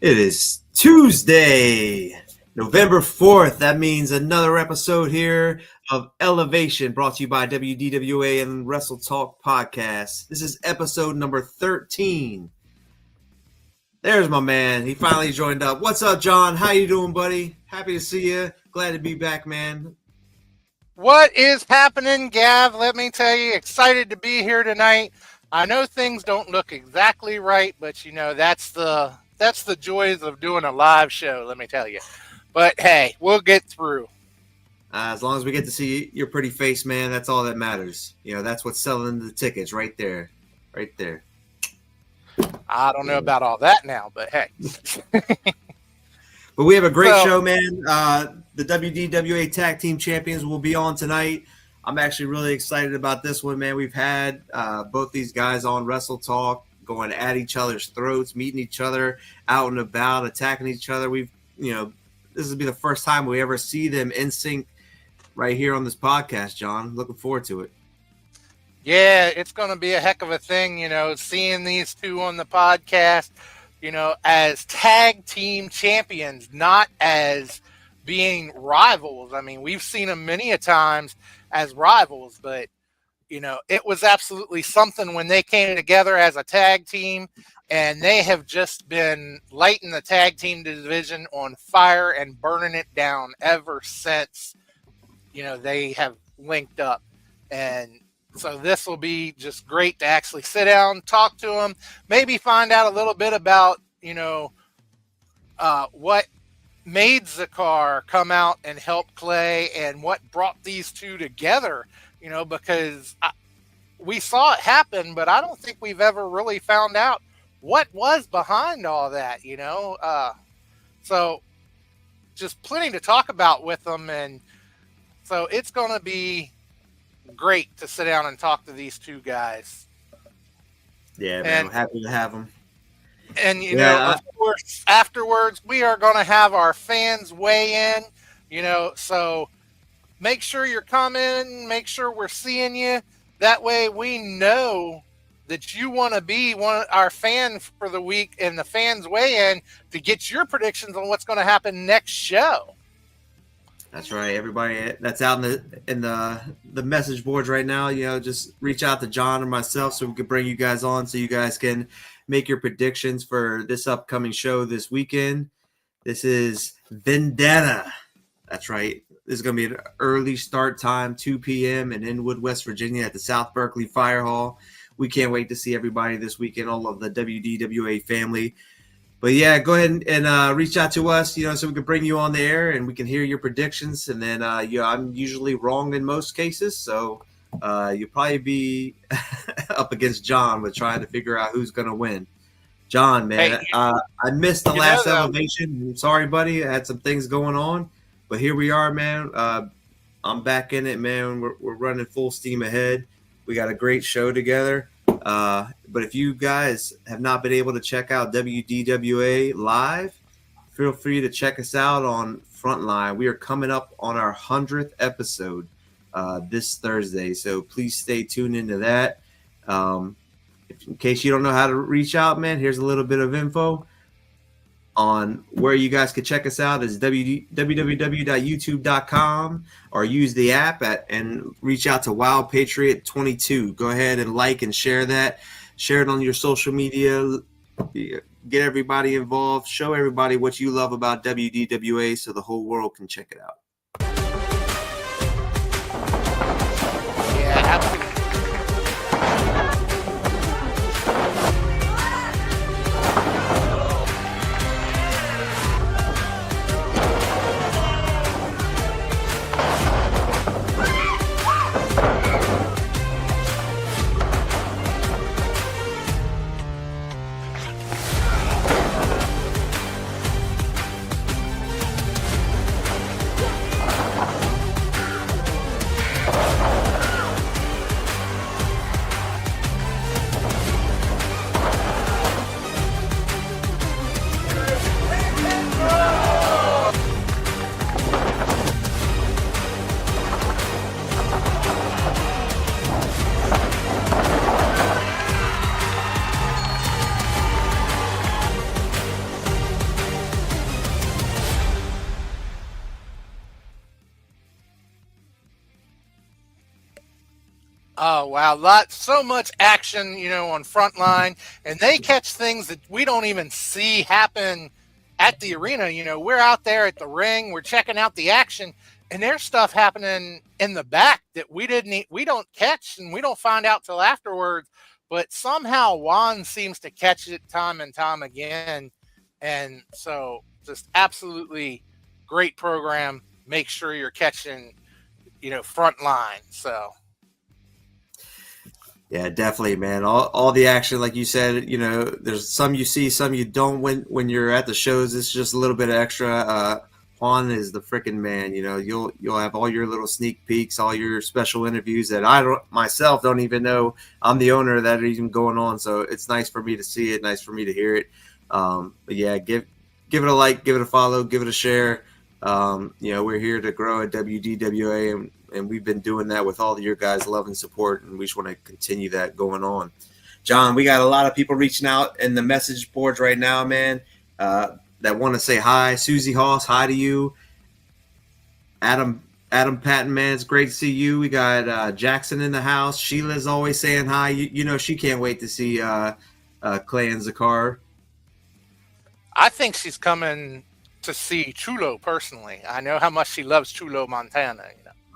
It is Tuesday, November 4th. That means another episode here of Elevation, brought to you by WDWA and Wrestle Talk Podcast. This is episode number 13. There's my man. He finally joined up. What's up, John? How you doing, buddy? Happy to see you. Glad to be back, man. What is happening, Gav? Let me tell you, excited to be here tonight. I know things don't look exactly right, but you know, that's the joys of doing a live show, let me tell you. But hey, we'll get through. As long as we get to see your pretty face, man, that's all that matters. You know, that's what's selling the tickets right there. Right there. I don't know about all that now, but hey. But we have a great show, man. The WDWA Tag Team Champions will be on tonight. I'm actually really excited about this one, man. We've had both these guys on Wrestle Talk, going at each other's throats, meeting each other out and about, attacking each other. This will be the first time we ever see them in sync right here on this podcast, John. Looking forward to it. Yeah, it's going to be a heck of a thing, you know, seeing these two on the podcast, you know, as tag team champions, not as being rivals. I mean, we've seen them many a times as rivals, but you know, it was absolutely something when they came together as a tag team, and they have just been lighting the tag team division on fire and burning it down ever since, you know, they have linked up. And so this will be just great to actually sit down, talk to them, maybe find out a little bit about, you know, what made Zakar come out and help Clay and what brought these two together, you know, because we saw it happen, but I don't think we've ever really found out what was behind all that, you know. So just plenty to talk about with them. And so it's going to be great to sit down and talk to these two guys. Yeah, man, I'm happy to have them. And, you know, of course, afterwards, we are going to have our fans weigh in, you know, so make sure you're coming, make sure we're seeing you. That way we know that you want to be our fan for the week, and the fans weigh in to get your predictions on what's going to happen next show. That's right. Everybody that's out in the message boards right now, you know, just reach out to John or myself so we can bring you guys on so you guys can make your predictions for this upcoming show this weekend. This is Vendetta. That's right. This is going to be an early start time, 2 p.m. in Inwood, West Virginia at the South Berkeley Fire Hall. We can't wait to see everybody this weekend, all of the WDWA family. But yeah, go ahead and reach out to us, you know, so we can bring you on the air and we can hear your predictions. And then, you know, I'm usually wrong in most cases, so you'll probably be up against John with trying to figure out who's going to win. John, man, I missed the last elevation. I'm sorry, buddy. I had some things going on, but here we are, man. I'm back in it, man. We're running full steam ahead. We got a great show together. But if you guys have not been able to check out WDWA live, feel free to check us out on Frontline. We are coming up on our 100th episode this Thursday, so please stay tuned into that. In case you don't know how to reach out, man, here's a little bit of info on where you guys can check us out is www.youtube.com, or use the app and reach out to Wild Patriot 22. Go ahead and like and share that. Share it on your social media. Get everybody involved. Show everybody what you love about WDWA so the whole world can check it out. Yeah, absolutely. Oh wow, so much action, on Frontline, and they catch things that we don't even see happen at the arena. We're out there at the ring, we're checking out the action, and there's stuff happening in the back that we don't catch, and we don't find out till afterwards. But somehow Juan seems to catch it time and time again, and so just absolutely great program. Make sure you're catching, Frontline. So. Yeah, definitely, man. All the action, like you said, there's some you see, some you don't when you're at the shows. It's just a little bit of extra. Juan is the freaking man. You'll have all your little sneak peeks, all your special interviews that I don't myself don't even know I'm the owner that are even going on. So it's nice for me to see it, nice for me to hear it. But yeah, give it a like, give it a follow, give it a share. We're here to grow at WDWA, and we've been doing that with all of your guys' love and support, and we just want to continue that going on. John, we got a lot of people reaching out in the message boards right now, man, that want to say hi. Susie Hoss, hi to you. Adam Patton, man, it's great to see you. We got Jaxon in the house. Sheila's always saying hi. She can't wait to see Clay and Zakar. I think she's coming to see Chulo personally. I know how much she loves Chulo, Montana.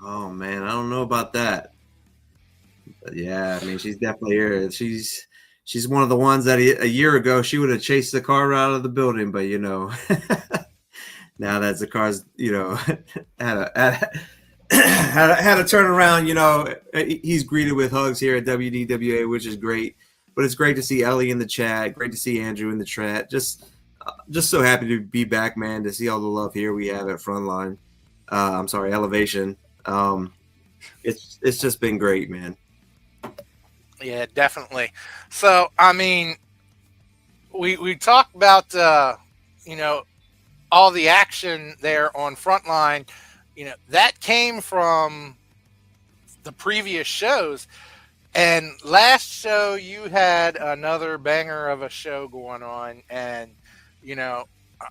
Oh man, I don't know about that. But yeah, I mean, she's definitely here. She's one of the ones that a year ago she would have chased the car out of the building, but now that the car's had a turnaround. He's greeted with hugs here at WDWA, which is great. But it's great to see Ellie in the chat. Great to see Andrew in the chat. Just so happy to be back, man. To see all the love here we have at Frontline. I'm sorry, Elevation. It's just been great, man. Yeah, definitely. So, I mean, we talked about all the action there on Frontline. That came from the previous shows. And last show you had another banger of a show going on, and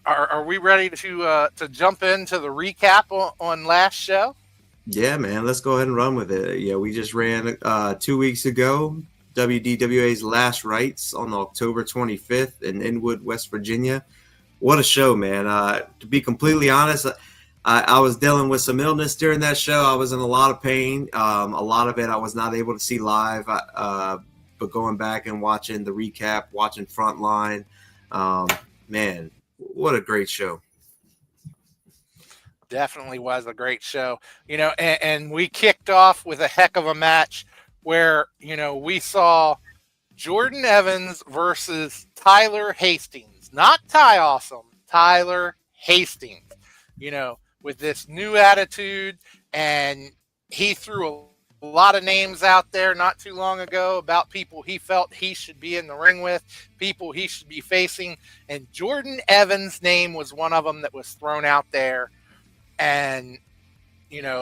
are we ready to jump into the recap on last show? Yeah, man, let's go ahead and run with it. Yeah, we just ran 2 weeks ago WDWA's Last Rites on October 25th in Inwood, West Virginia. What a show, man. To be completely honest, I was dealing with some illness during that show. I was in a lot of pain. A lot of it I was not able to see live, but going back and watching the recap, watching Frontline, man, what a great show. Definitely was a great show. And we kicked off with a heck of a match where, we saw Jordan Evans versus Tyler Hastings. Not Ty Awesome, Tyler Hastings, with this new attitude. And he threw a lot of names out there not too long ago about people he felt he should be in the ring with, people he should be facing. And Jordan Evans' name was one of them that was thrown out there. And,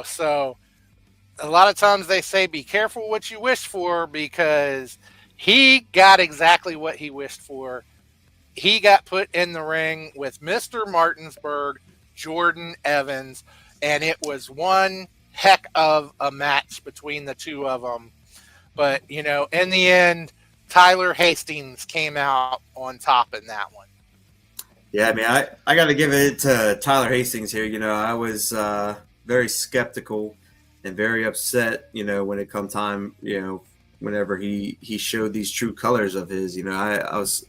so a lot of times they say, be careful what you wish for, because he got exactly what he wished for. He got put in the ring with Mr. Martinsburg, Jordan Evans, and it was one heck of a match between the two of them. But, in the end, Tyler Hastings came out on top in that one. Yeah, I mean, I got to give it to Tyler Hastings here. I was very skeptical and very upset, when it come time, whenever he showed these true colors of his. I was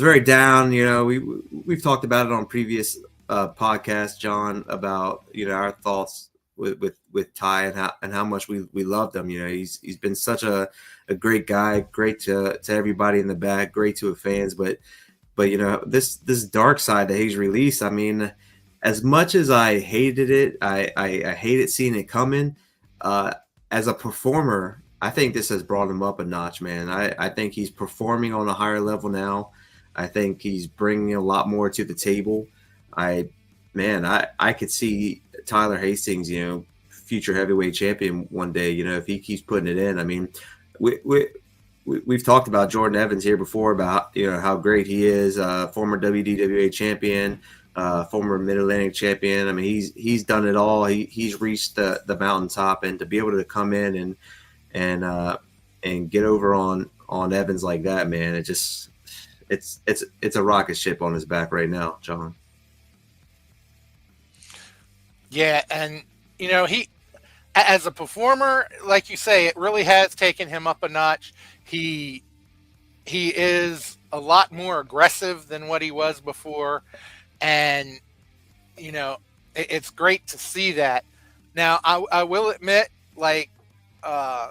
very down. We've talked about it on previous podcasts, John, about our thoughts with Ty and how much we loved him. He's been such a great guy, great to everybody in the back, great to the fans, but this dark side that he's released, I mean, as much as I hated it, I hated seeing it coming. As a performer, I think this has brought him up a notch, man. I think he's performing on a higher level now. I think he's bringing a lot more to the table. I could see Tyler Hastings, future heavyweight champion one day, if he keeps putting it in. I mean, we've talked about Jordan Evans here before about how great he is, former WDWA champion, former Mid-Atlantic champion. I mean, he's done it all. He's reached the mountaintop, and to be able to come in and get over on Evans like that, man. It's a rocket ship on his back right now, John. Yeah, and he, as a performer, like you say, it really has taken him up a notch. He he is a lot more aggressive than what he was before, and you know it's great to see that. Now, I will admit, like, uh,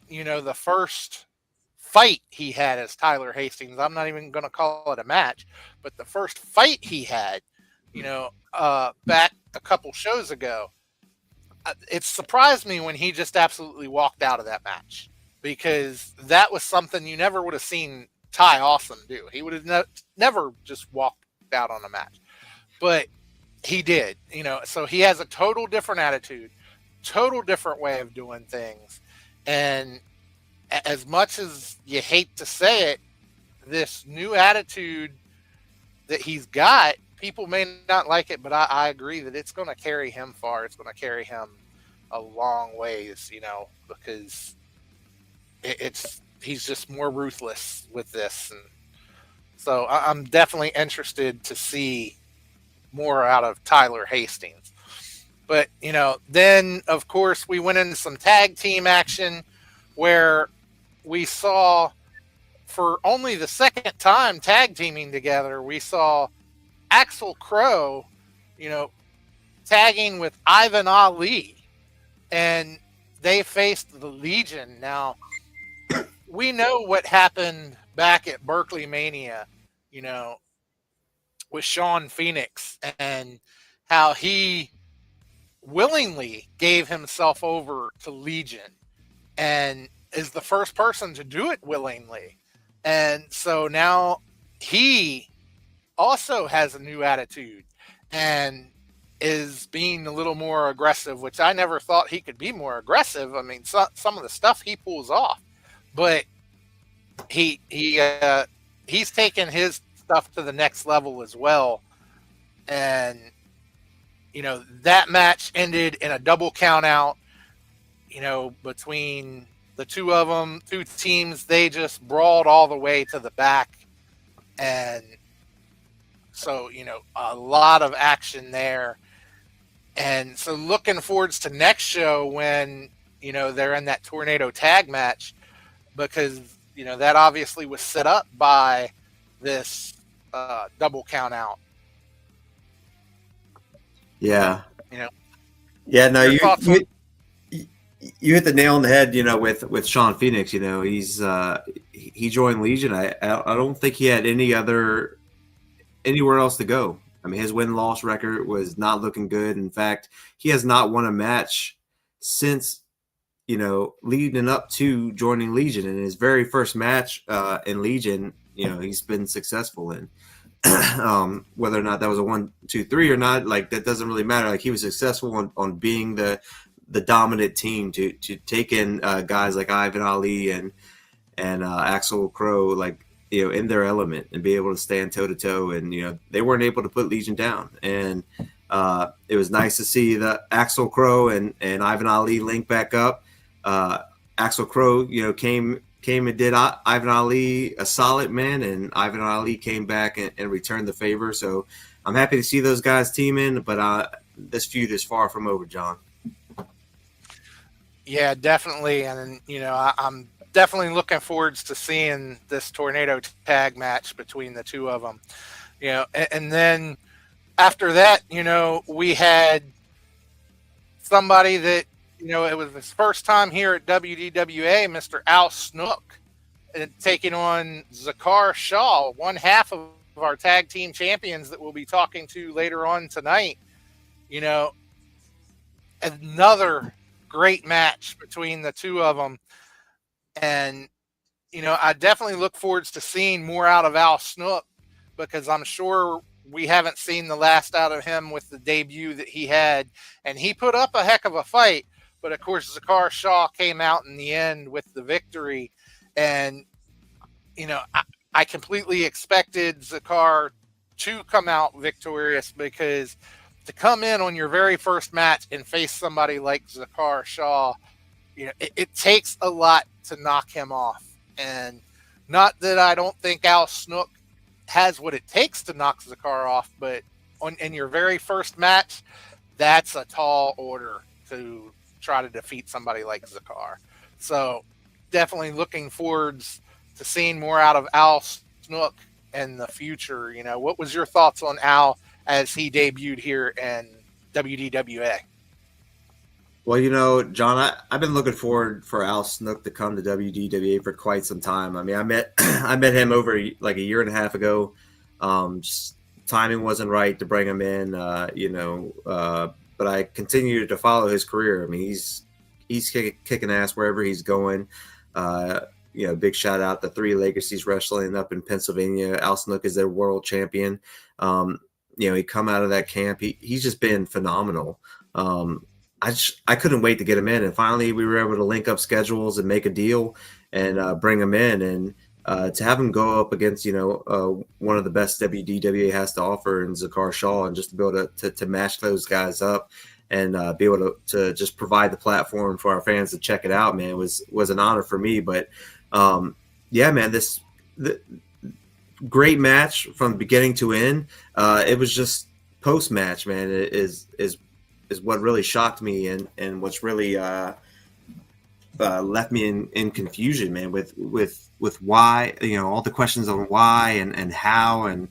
the first fight he had as Tyler Hastings, I'm not even going to call it a match, but the first fight he had, back a couple shows ago, it surprised me when he just absolutely walked out of that match, because that was something you never would have seen Ty Awesome do. He would have never just walked out on a match, but he did. So he has a total different attitude, total different way of doing things, and as much as you hate to say it, this new attitude that he's got, people may not like it, but I agree that it's going to carry him far. It's going to carry him a long ways, because he's just more ruthless with this, and so I'm definitely interested to see more out of Tyler Hastings. But then of course we went into some tag team action where we saw, for only the second time tag teaming together, we saw Axel Crow, tagging with Ivan Ali, and they faced the Legion. Now, we know what happened back at Berkeley Mania, with Sean Phoenix, and how he willingly gave himself over to Legion and is the first person to do it willingly. And so now he also has a new attitude and is being a little more aggressive, which I never thought he could be more aggressive. I mean, some of the stuff he pulls off, but he's taken his stuff to the next level as well. And that match ended in a double count out, between the two of them, two teams. They just brawled all the way to the back. And so, a lot of action there. And so looking forwards to next show when, they're in that tornado tag match, because, that obviously was set up by this double count out. Yeah. You know, Yeah, no, your thoughts on you hit the nail on the head, with Sean Phoenix. He joined Legion. I don't think he had anywhere else to go. I mean, his win-loss record was not looking good. In fact, he has not won a match since, leading up to joining Legion. And his very first match in Legion, he's been successful in. Whether or not that was a 1, 2, 3 or not, like, that doesn't really matter. Like, he was successful on being the dominant team to take in guys like Ivan Ali and Axel Crow, like, in their element, and be able to stand toe to toe. And they weren't able to put Legion down. And it was nice to see the Axel Crow and Ivan Ali link back up. Axel Crow, came and did Ivan Ali a solid, man, and Ivan Ali came back and returned the favor. So I'm happy to see those guys teaming, but this feud is far from over, John. Yeah, definitely. And, I'm definitely looking forward to seeing this tornado tag match between the two of them. And then after that, we had somebody that, it was his first time here at WDWA, Mr. Al Snook, taking on Zakar Shah, one half of our tag team champions that we'll be talking to later on tonight. Another great match between the two of them. And, I definitely look forward to seeing more out of Al Snook, because I'm sure we haven't seen the last out of him with the debut that he had. And he put up a heck of a fight. But, of course, Zakar Shah came out in the end with the victory. And, I completely expected Zakar to come out victorious, because to come in on your very first match and face somebody like Zakar Shah, it takes a lot to knock him off. And not that I don't think Al Snook has what it takes to knock Zakar off, but in your very first match, that's a tall order to try to defeat somebody like Zakar. So definitely looking forwards to seeing more out of Al Snook in the future. What was your thoughts on Al as he debuted here in WDWA? Well, John, I've been looking forward for Al Snook to come to WDWA for quite some time. I mean, I met I met him over like a year and a half ago. Just timing wasn't right to bring him in, but I continue to follow his career. I mean, he's kicking ass wherever he's going. Big shout out to Three Legacies Wrestling up in Pennsylvania. Al Snook is their world champion. He come out of that camp. He's just been phenomenal. I couldn't wait to get him in, and finally we were able to link up schedules and make a deal and bring him in, and to have him go up against one of the best WDWA has to offer in Zakar Shah, and just to be able to match those guys up and be able to just provide the platform for our fans to check it out, man, was an honor for me. But yeah, man, the great match from beginning to end. It was just post match, man. It is what really shocked me and what's really left me in confusion, man, with why, all the questions on why and how and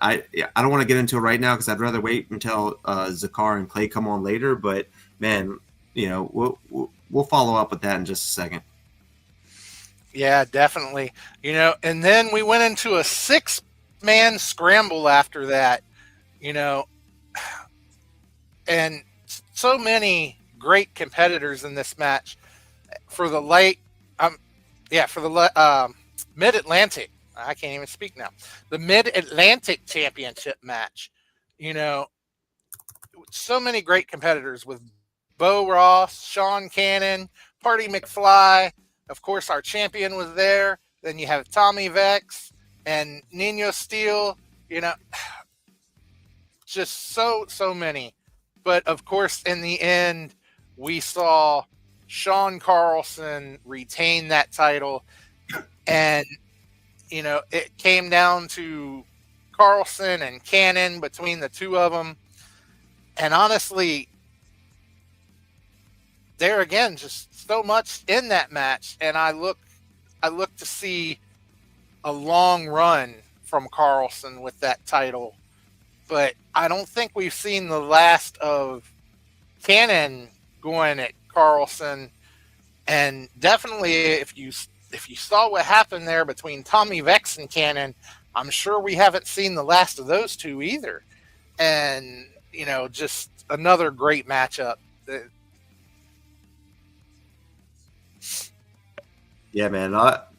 I don't want to get into it right now because I'd rather wait until Zakar and Clay come on later. But man, we'll follow up with that in just a second. Yeah, definitely. And then we went into a 6-man scramble after that. And so many great competitors in this match for the Mid-Atlantic. I can't even speak now. The Mid-Atlantic Championship match. So many great competitors with Bo Ross, Sean Cannon, Party McFly. Of course, our champion was there. Then you have Tommy Vex and Nino Steele. Just so many. But of course, in the end, we saw Sean Carlson retain that title. And, it came down to Carlson and Cannon between the two of them. And honestly, there again, just so much in that match. And I look to see a long run from Carlson with that title. But I don't think we've seen the last of Cannon going at Carlson. And definitely, if you saw what happened there between Tommy Vex and Cannon, I'm sure we haven't seen the last of those two either. And, just another great matchup. Yeah, man.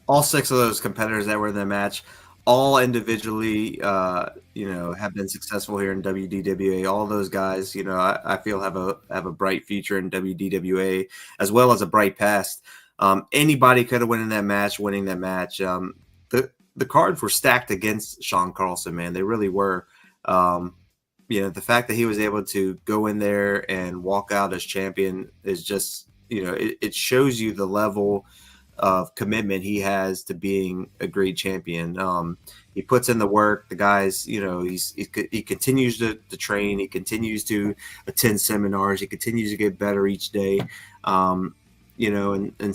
All 6 of those competitors that were in the match, all individually, have been successful here in WDWA. All those guys, I feel have a bright future in WDWA as well as a bright past. Anybody could have winning that match. The cards were stacked against Sean Carlson, man. They really were. The fact that he was able to go in there and walk out as champion is just, it shows you the level of commitment he has to being a great champion. He puts in the work. The guys, he continues to train. He continues to attend seminars. He continues to get better each day. And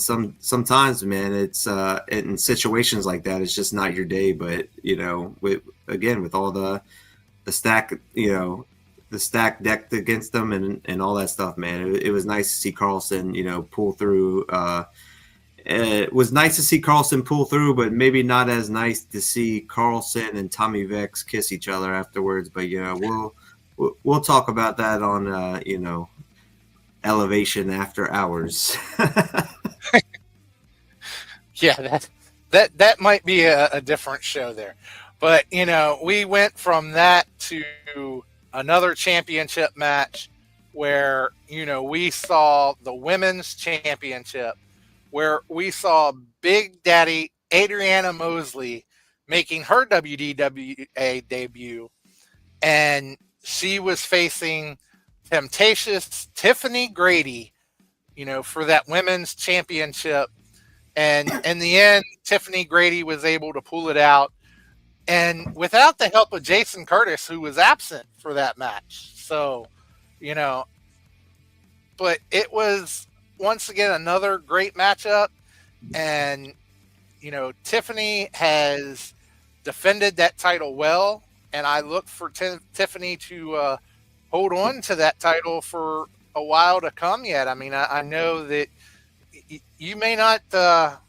sometimes, man, it's in situations like that, it's just not your day. But with all the stack, the stack decked against them and all that stuff, man, it was nice to see Carlson, pull through. It was nice to see Carlson pull through, but maybe not as nice to see Carlson and Tommy Vex kiss each other afterwards. But we'll talk about that on Elevation After Hours. Yeah, that might be a different show there. But we went from that to another championship match where we saw the women's championship, where we saw Big Daddy Adriana Mosley making her WDWA debut, and she was facing Temptatious Tiffany Grady, for that women's championship. And in the end, Tiffany Grady was able to pull it out, and without the help of Jason Curtis, who was absent for that match. So, you know, but it was once again another great matchup. And, Tiffany has defended that title well. And I look for Tiffany to hold on to that title for a while to come yet. I mean, I know that you may not. That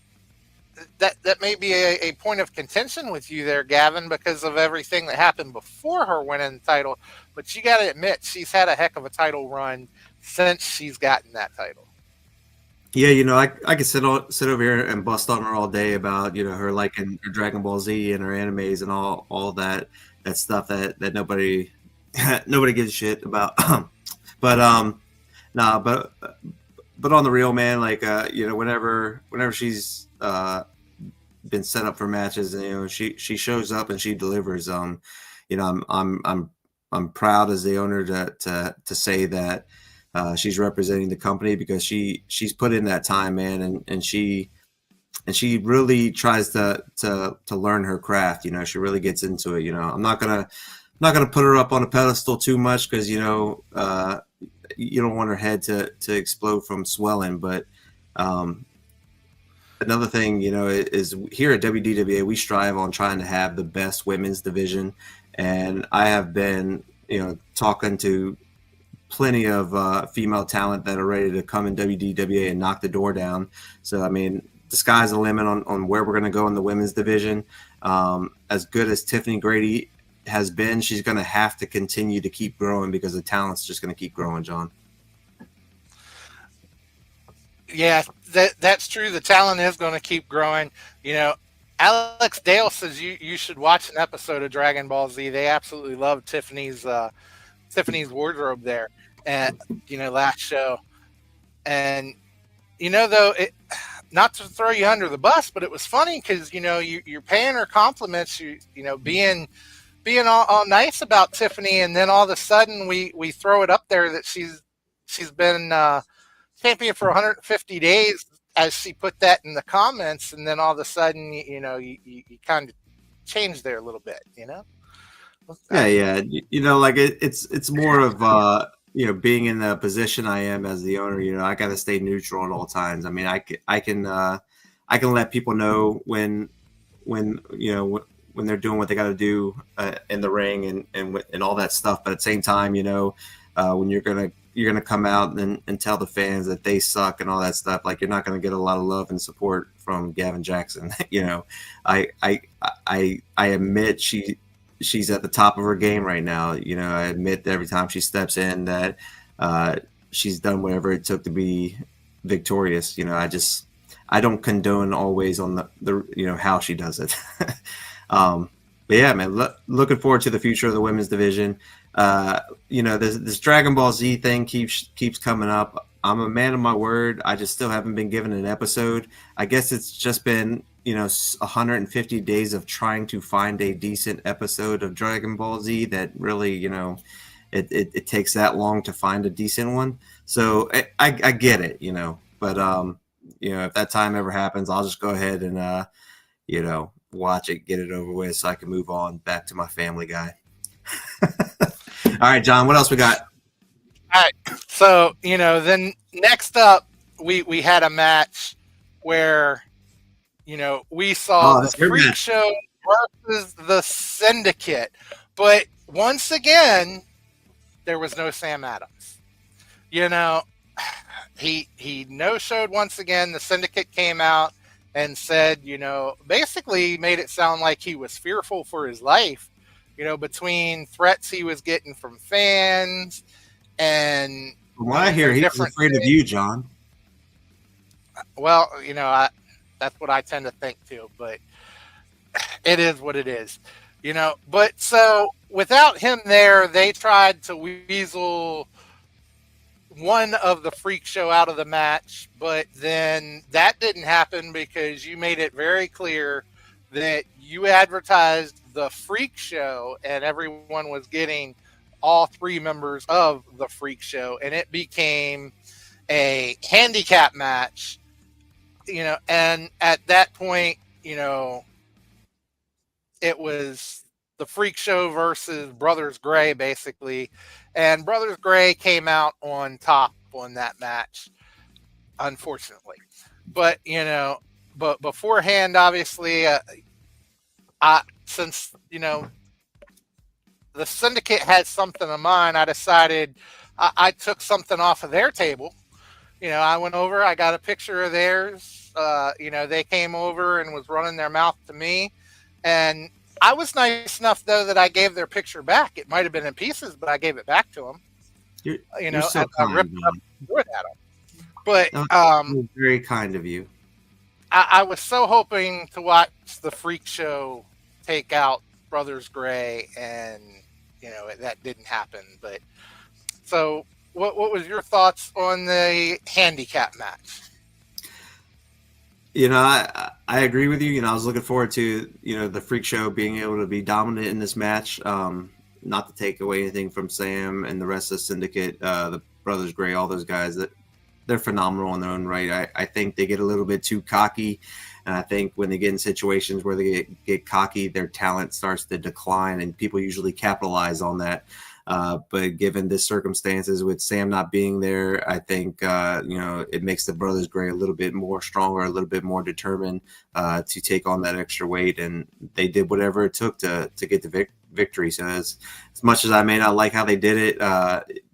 may be a point of contention with you there, Gavin, because of everything that happened before her winning the title. But you got to admit, she's had a heck of a title run since she's gotten that title. Yeah, I could sit over here and bust on her all day about her liking her Dragon Ball Z and her animes and all that stuff that nobody nobody gives a shit about. But nah, but on the real, man, like whenever she's been set up for matches, and she shows up and she delivers. I'm proud as the owner to say that she's representing the company, because she's put in that time, man, and she really tries to learn her craft. She really gets into it. I'm not gonna put her up on a pedestal too much, because you don't want her head to explode from swelling. But another thing, is here at WDWA, we strive on trying to have the best women's division. And I have been, talking to plenty of female talent that are ready to come in WDWA and knock the door down. So, I mean, the sky's the limit on where we're going to go in the women's division. As good as Tiffany Grady has been, she's going to have to continue to keep growing, because the talent's just going to keep growing, John. Yeah, that's true. The talent is going to keep growing. Alex Dale says you should watch an episode of Dragon Ball Z. They absolutely love Tiffany's wardrobe there at last show. And though, not to throw you under the bus, but it was funny because you're paying her compliments, being all nice about Tiffany, and then all of a sudden we throw it up there that she's been champion for 150 days, as she put that in the comments, and then all of a sudden you kind of change there a little bit. Yeah. Like it's more of being in the position I am as the owner. I got to stay neutral at all times. I mean, I can let people know when they're doing what they got to do in the ring and all that stuff. But at the same time, when you're gonna come out and tell the fans that they suck and all that stuff, like, you're not gonna get a lot of love and support from Gaven Jaxon. I admit she's at the top of her game right now. I admit that every time she steps in that she's done whatever it took to be victorious. I don't condone always on the how she does it. But yeah, man, looking forward to the future of the women's division. This Dragon Ball Z thing keeps coming up. I'm a man of my word. I just still haven't been given an episode. I guess it's just been 150 days of trying to find a decent episode of Dragon Ball Z that really it takes that long to find a decent one. So I get it, but if that time ever happens, I'll just go ahead and watch it, get it over with, so I can move on back to my Family Guy. All right, John, what else we got? All right. So, then next up, we had a match where, we saw the Freak Show versus the Syndicate. But once again, there was no Sam Adams. He no-showed once again. The Syndicate came out and said, basically made it sound like he was fearful for his life, between threats he was getting from fans and. From what I hear, he was afraid of you, John. Well, that's what I tend to think too, but it is what it is, But so without him there, they tried to weasel one of the Freak Show out of the match, but then that didn't happen because you made it very clear that you advertised the Freak Show and everyone was getting all three members of the Freak Show, and it became a handicap match, and at that point, it was the Freak Show versus Brothers Gray, basically. And Brothers Gray came out on top on that match, unfortunately. But, but beforehand, obviously, since, the syndicate had something of mine, I decided I took something off of their table. I went over, I got a picture of theirs. They came over and was running their mouth to me. And I was nice enough, though, that I gave their picture back. It might have been in pieces, but I gave it back to them. You're so I kind, ripped up and threw it at them. But very kind of you. I was so hoping to watch the Freak Show take out Brothers Gray, and that didn't happen. But so, what was your thoughts on the handicap match? I agree with you. I was looking forward to the Freak Show being able to be dominant in this match. Not to take away anything from Sam and the rest of the syndicate, the Brothers Gray, all those guys, that they're phenomenal in their own right. I think they get a little bit too cocky, and I think when they get in situations where they get cocky, their talent starts to decline, and people usually capitalize on that. But given the circumstances with Sam not being there, I think it makes the Brothers Gray a little bit more stronger, a little bit more determined to take on that extra weight, and they did whatever it took to get the victory. So as much as I may not like how they did it,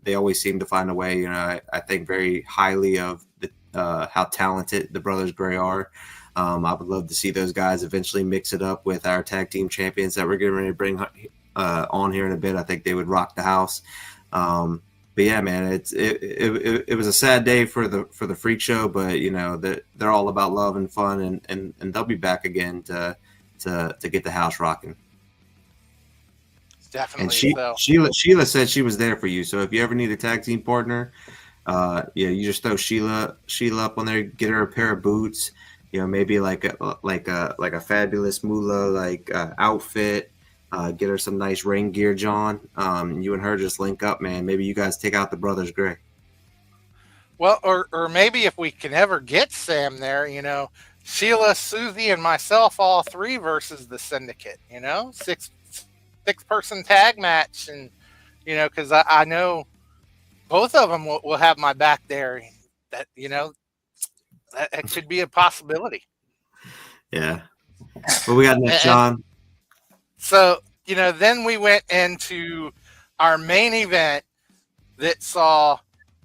they always seem to find a way. I think very highly of how talented the Brothers Gray are. I would love to see those guys eventually mix it up with our tag team champions that we're getting ready to bring on here in a bit. I think they would rock the house. But yeah, man, it was a sad day for the Freak Show, but they're all about love and fun, and they'll be back again to get the house rocking. Definitely. And Sheila said she was there for you. So if you ever need a tag team partner, you just throw Sheila up on there, get her a pair of boots, maybe like a fabulous moolah outfit. Get her some nice rain gear, John. You and her just link up, man. Maybe you guys take out the Brothers Gray. Well, or maybe if we can ever get Sam there, Sheila, Susie, and myself, all three versus the syndicate. Six-person tag match, and because I know both of them will have my back there. That that could be a possibility. Yeah. What we got next, John? So, then we went into our main event that saw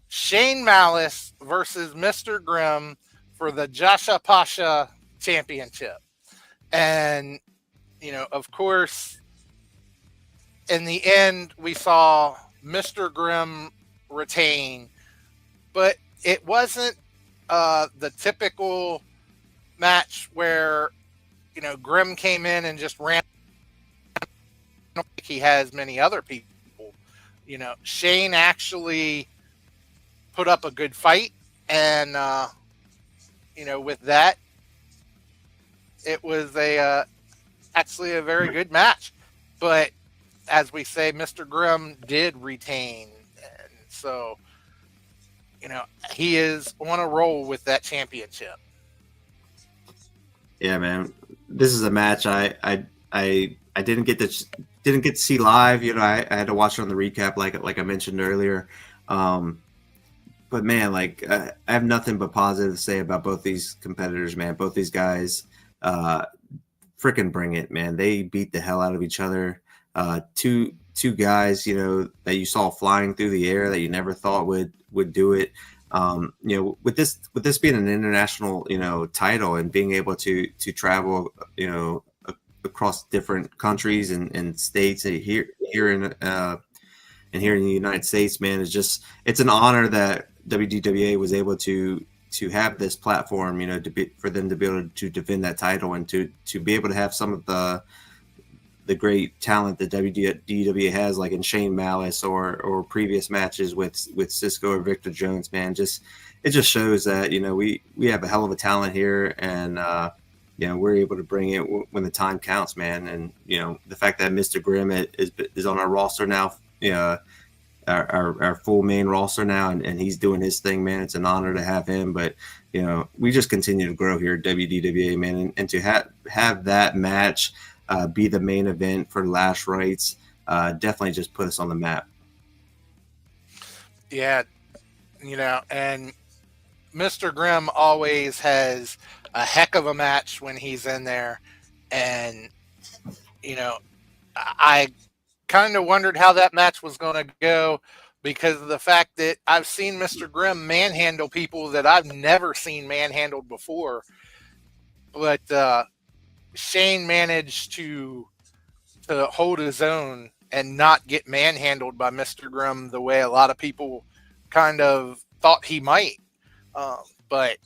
Shane Malice versus Mr. Grimm for the Jasha Pasha Championship. And, of course, in the end, we saw Mr. Grimm retain, but it wasn't the typical match where, Grimm came in and just ran like he has many other people. Shane actually put up a good fight, and with that, it was actually a very good match. But as we say, Mr. Grimm did retain, and so he is on a roll with that championship. Yeah, man, this is a match I didn't get to see live. I had to watch it on the recap, like I mentioned earlier. But man, I have nothing but positive to say about both these competitors, man. Both these guys, freaking bring it, man. They beat the hell out of each other. Two guys, that you saw flying through the air that you never thought would do it. With this being an international, title, and being able to travel, across different countries and states here in the United States, man, it's an honor that WDWA was able to have this platform, for them to be able to defend that title, and to be able to have some of the great talent that WDWA has, like in Shane Malice or previous matches with Cisco or Victor Jones, man. It just shows that, we have a hell of a talent here, and we're able to bring it when the time counts, man. And the fact that Mr. Grimm is on our roster now, our full main roster now, and he's doing his thing, man. It's an honor to have him. But we just continue to grow here at WDWA, man, and to have that match be the main event for Last Rites definitely just put us on the map. Yeah, and Mr. Grimm always has a heck of a match when he's in there, and I kind of wondered how that match was going to go because of the fact that I've seen Mr. Grimm manhandle people that I've never seen manhandled before. But Shane managed to hold his own and not get manhandled by Mr. Grimm the way a lot of people kind of thought he might. But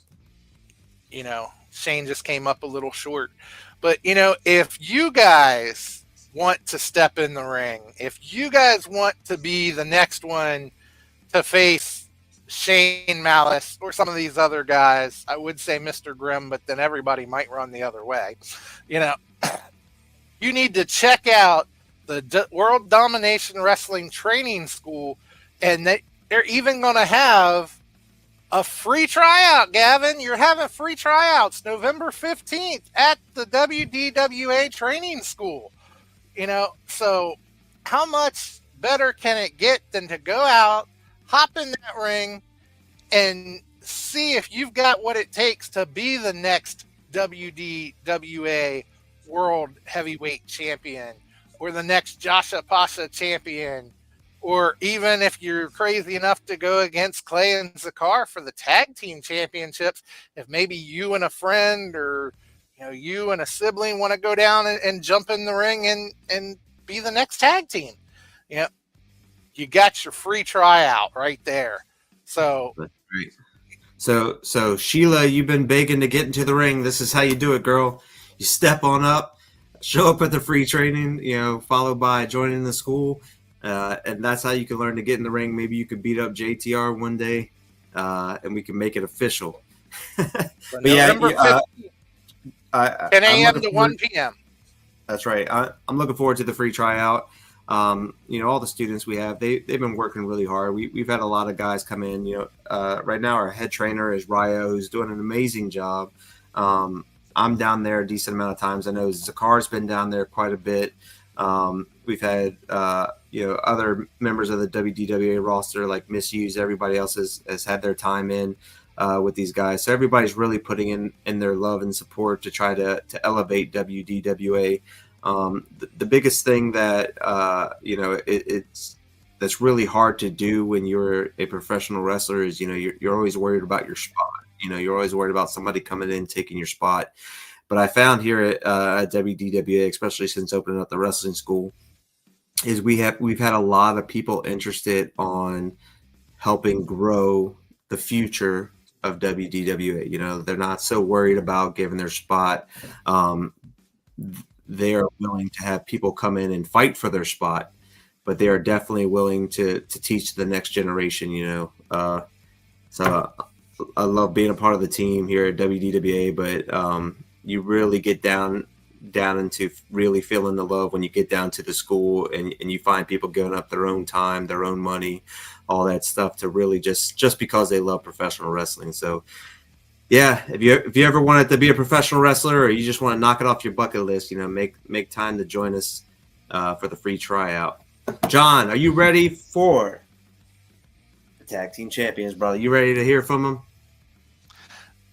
Shane just came up a little short. But, if you guys want to step in the ring, if you guys want to be the next one to face Shane Malice or some of these other guys, I would say Mr. Grimm, but then everybody might run the other way. You need to check out the World Domination Wrestling Training School, and they're even going to have a free tryout, Gavin. You're having free tryouts November 15th at the WDWA Training School. So how much better can it get than to go out, hop in that ring, and see if you've got what it takes to be the next WDWA World Heavyweight Champion, or the next Joshua Pasha champion, or even if you're crazy enough to go against Clay and Zakar for the tag team championships, if maybe you and a friend or you and a sibling want to go down and jump in the ring and be the next tag team. You got your free tryout right there. So, That's great. So Sheila, you've been begging to get into the ring. This is how you do it, girl. You step on up, show up at the free training, followed by joining the school. And that's how you can learn to get in the ring. Maybe you could beat up JTR one day, and we can make it official. But November 15th. 10 a.m. to 1 p.m. That's right. I'm looking forward to the free tryout. All the students we have, they've been working really hard. We've had a lot of guys come in. Right now our head trainer is Ryo, who's doing an amazing job. I'm down there a decent amount of times. I know Zakar's been down there quite a bit. We've had other members of the WDWA roster like Misuse. Everybody else has had their time in with these guys. So everybody's really putting in their love and support to try to elevate WDWA. The biggest thing that that's really hard to do when you're a professional wrestler is you're always worried about your spot. You're always worried about somebody coming in taking your spot. But I found here at WDWA, especially since opening up the wrestling school, is we've had a lot of people interested on helping grow the future of WDWA. They're not so worried about giving their spot. They are willing to have people come in and fight for their spot, but they are definitely willing to teach the next generation. So I love being a part of the team here at WDWA, but you really get down into really feeling the love when you get down to the school and you find people giving up their own time, their own money, all that stuff to really just because they love professional wrestling. So yeah, if you ever wanted to be a professional wrestler or you just want to knock it off your bucket list, make time to join us for the free tryout. John, are you ready for the tag team champions, brother? You ready to hear from them?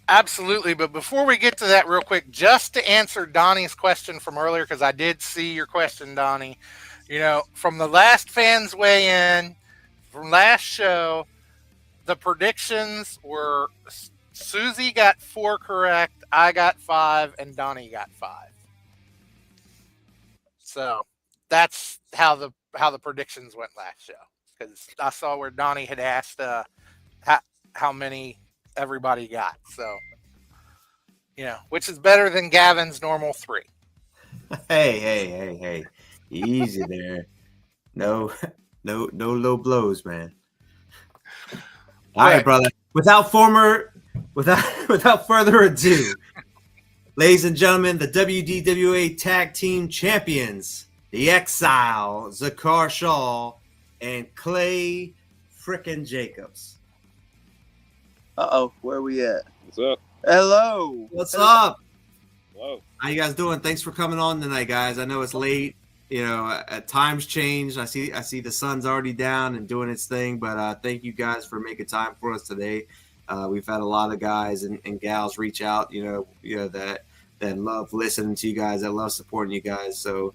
Absolutely. But before we get to that real quick, just to answer Donnie's question from earlier, because I did see your question, Donnie, from the last fans weigh in from last show, the predictions were Susie got 4 correct, I got 5, and Donnie got 5. So that's how the predictions went last show. Because I saw where Donnie had asked how many everybody got. So, which is better than Gavin's normal 3. Hey. Easy there. No low blows, man. All right, brother. Without further ado, ladies and gentlemen, the WDWA Tag Team Champions, the Exile, Zakar Shah, and Clay frickin' Jacobs. Where are we at? What's up? Hello. What's up? Hello. How you guys doing? Thanks for coming on tonight, guys. I know it's late. You know, at times change. I see the sun's already down and doing its thing, but thank you guys for making time for us today. We've had a lot of guys and gals reach out, you know that love listening to you guys, that love supporting you guys. So,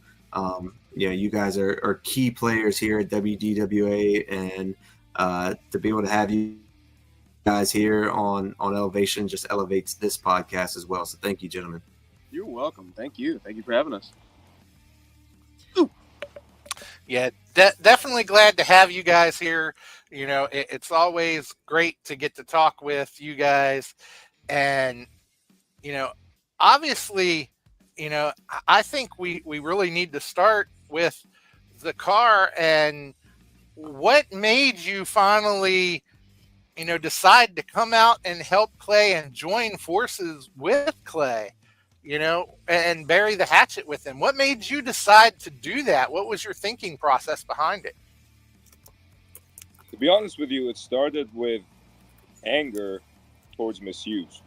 you guys are key players here at WDWA, and to be able to have you guys here on Elevation just elevates this podcast as well. So thank you, gentlemen. You're welcome. Thank you. Thank you for having us. Yeah, definitely glad to have you guys here. You know, it's always great to get to talk with you guys. And, obviously, I think we really need to start with Zakar. And what made you finally, decide to come out and help Clay and join forces with Clay? And bury the hatchet with him. What made you decide to do that? What was your thinking process behind it? To be honest with you, it started with anger towards misuse.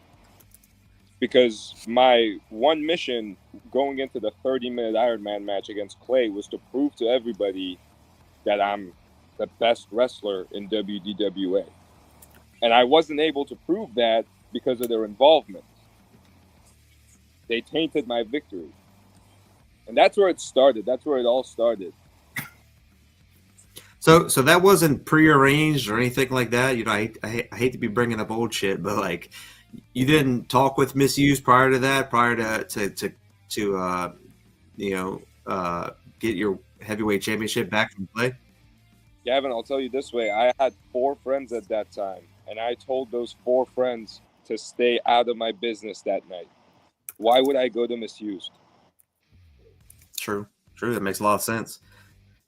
Because my one mission going into the 30-minute Ironman match against Clay was to prove to everybody that I'm the best wrestler in WDWA. And I wasn't able to prove that because of their involvement. They tainted my victory. And that's where it started. That's where it all started. So that wasn't prearranged or anything like that. I hate to be bringing up old shit, but like, you didn't talk with Misuse prior to that, prior to get your heavyweight championship back from Clay? Gavin, I'll tell you this way. I had 4 friends at that time, and I told those 4 friends to stay out of my business that night. Why would I go to Misuse? True. That makes a lot of sense.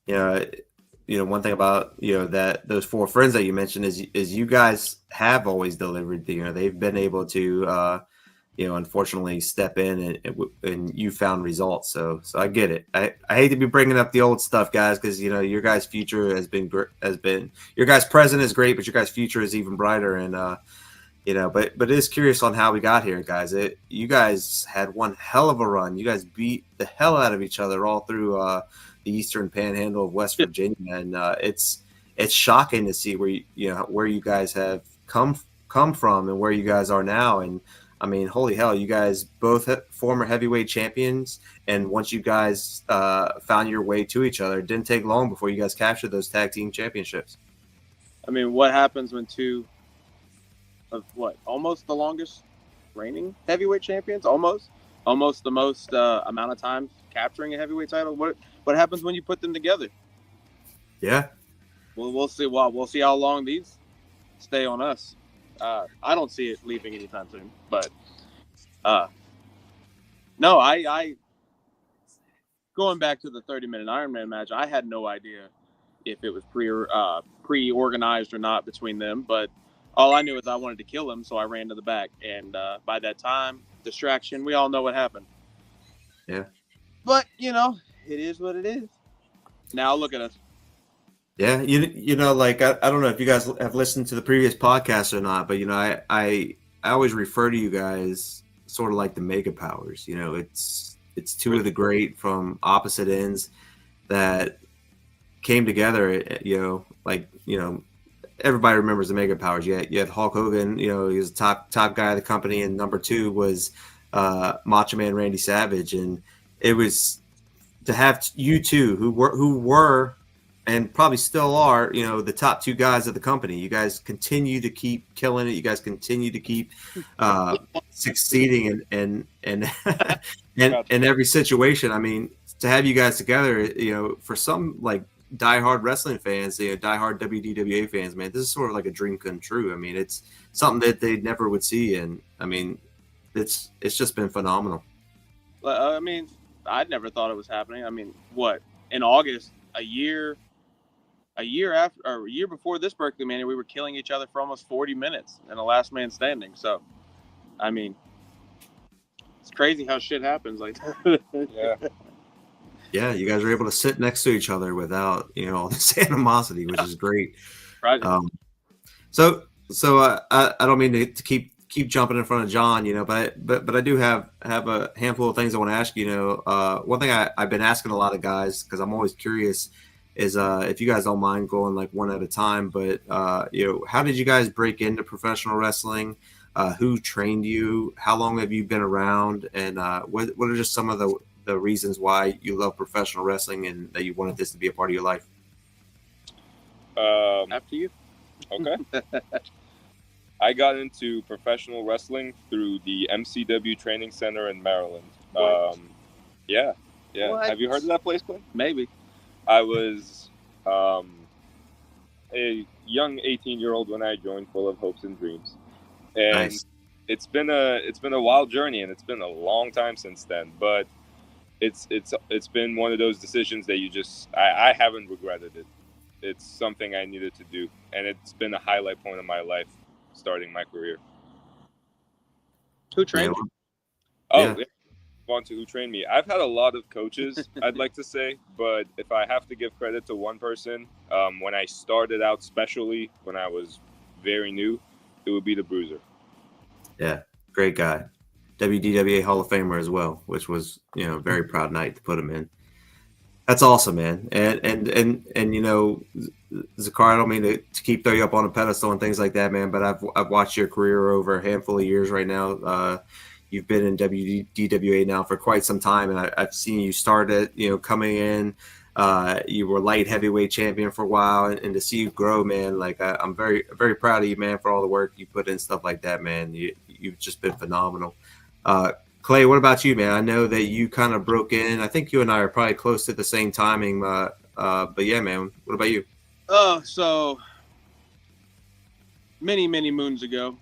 One thing about that those 4 friends that you mentioned is you guys have always delivered. They've been able to unfortunately step in and you found results. So I get it. I hate to be bringing up the old stuff, guys, because your guys' future has been your guys' present is great, but your guys' future is even brighter. And but it is curious on how we got here, guys. You guys had one hell of a run. You guys beat the hell out of each other all through the Eastern Panhandle of West Virginia, and it's shocking to see where you guys have come from and where you guys are now. And I mean, holy hell, you guys both former heavyweight champions, and once you guys found your way to each other, it didn't take long before you guys captured those tag team championships. I mean, what happens when 2 of almost the longest reigning heavyweight champions, almost the most amount of times capturing a heavyweight title? What happens when you put them together? Yeah. Well, we'll see. We'll see how long these stay on us. I don't see it leaving anytime soon. But no, I going back to the 30-minute Ironman match, I had no idea if it was pre-organized or not between them. But all I knew is I wanted to kill him, so I ran to the back. And by that time, distraction. We all know what happened. Yeah. But it is what it is. Now look at us. Yeah, like I don't know if you guys have listened to the previous podcast or not, but I always refer to you guys sort of like the mega powers. It's 2 of the great from opposite ends that came together. Everybody remembers the mega powers. You had Hulk Hogan. He was the top guy of the company, and number 2 was Macho Man Randy Savage, and it was to have you two who were and probably still are, the top 2 guys of the company. You guys continue to keep killing it. You guys continue to keep succeeding in every situation. I mean, to have you guys together, for some like diehard wrestling fans, diehard WDWA fans, man, this is sort of like a dream come true. I mean, it's something that they never would see, and I mean, it's just been phenomenal. I mean, I'd never thought it was happening. I mean, in August, a year after, or a year before this Berkeley Mania, we were killing each other for almost 40 minutes in a last man standing. So, I mean, it's crazy how shit happens like that. Yeah. Yeah, you guys are able to sit next to each other without, all this animosity, which is great. Right. So I don't mean to keep jumping in front of John, but I do have a handful of things I want to ask you. One thing I've been asking a lot of guys because I'm always curious is if you guys don't mind going like one at a time. But how did you guys break into professional wrestling? Who trained you? How long have you been around? And what are just some of the reasons why you love professional wrestling and that you wanted this to be a part of your life? After you. Okay. I got into professional wrestling through the MCW Training Center in Maryland. Yeah. What? Have you heard of that place, Clint? Maybe. I was a young 18-year-old when I joined, full of hopes and dreams. And Nice. it's been a wild journey, and it's been a long time since then. But it's been one of those decisions that I haven't regretted it. It's something I needed to do, and it's been a highlight point of my life starting my career. Who trained you? Oh, yeah. On to who trained me. I've had a lot of coaches, I'd like to say, but if I have to give credit to one person, when I started out, especially when I was very new, it would be the Bruiser. Yeah, great guy. WDWA Hall of Famer as well, which was a very proud night to put him in. That's awesome, man. And Zakar, I don't mean to keep throwing you up on a pedestal and things like that, man, but I've watched your career over a handful of years right now. You've been in WDWA now for quite some time, and I've seen you start it, coming in. You were light heavyweight champion for a while, and to see you grow, man, like I'm very, very proud of you, man, for all the work you put in, stuff like that, man. You've just been phenomenal. Clay, what about you, man? I know that you kind of broke in. I think you and I are probably close to the same timing. But yeah, man, what about you? So many, many moons ago,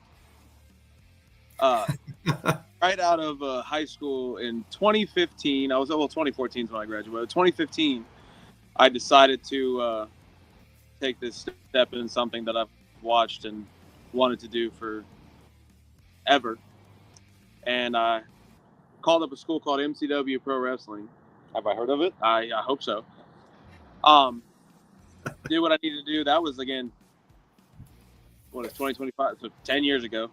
right out of high school in 2015, 2014 is when I graduated. 2015, I decided to take this step in something that I've watched and wanted to do for ever. And I called up a school called MCW Pro Wrestling. Have I heard of it? I hope so. Did what I needed to do. That was, again, what is 2025? So 10 years ago.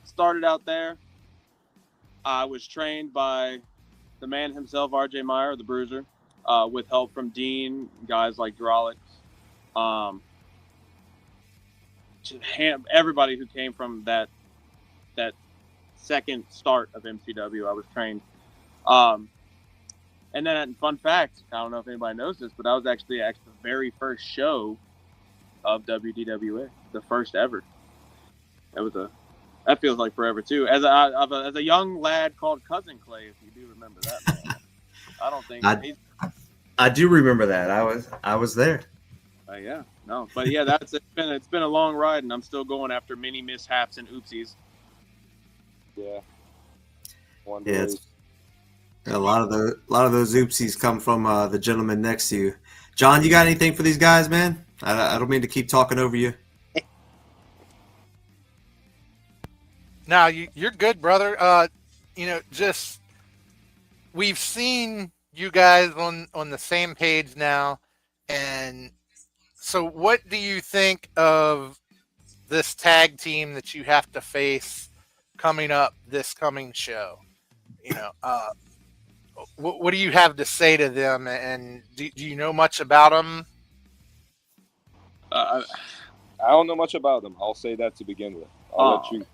Started out there. I was trained by the man himself, RJ Meyer, the Bruiser, with help from Dean, guys like Drolix. Everybody who came from that second start of MCW, I was trained. And then, fun fact, I don't know if anybody knows this, but I was actually the very first show of WDWA, the first ever. That feels like forever too. As a young lad called Cousin Clay, if you do remember that. Man. I don't think I do remember that. I was there. Yeah, no, but yeah, it's been a long ride, and I'm still going after many mishaps and oopsies. Yeah. Yeah, a lot of those oopsies come from the gentleman next to you. John, you got anything for these guys, man? I don't mean to keep talking over you. No, you're good, brother. Just we've seen you guys on the same page now, and so what do you think of this tag team that you have to face coming up this coming show? What do you have to say to them, and do you know much about them? I don't know much about them. I'll say that to begin with. I'll let you.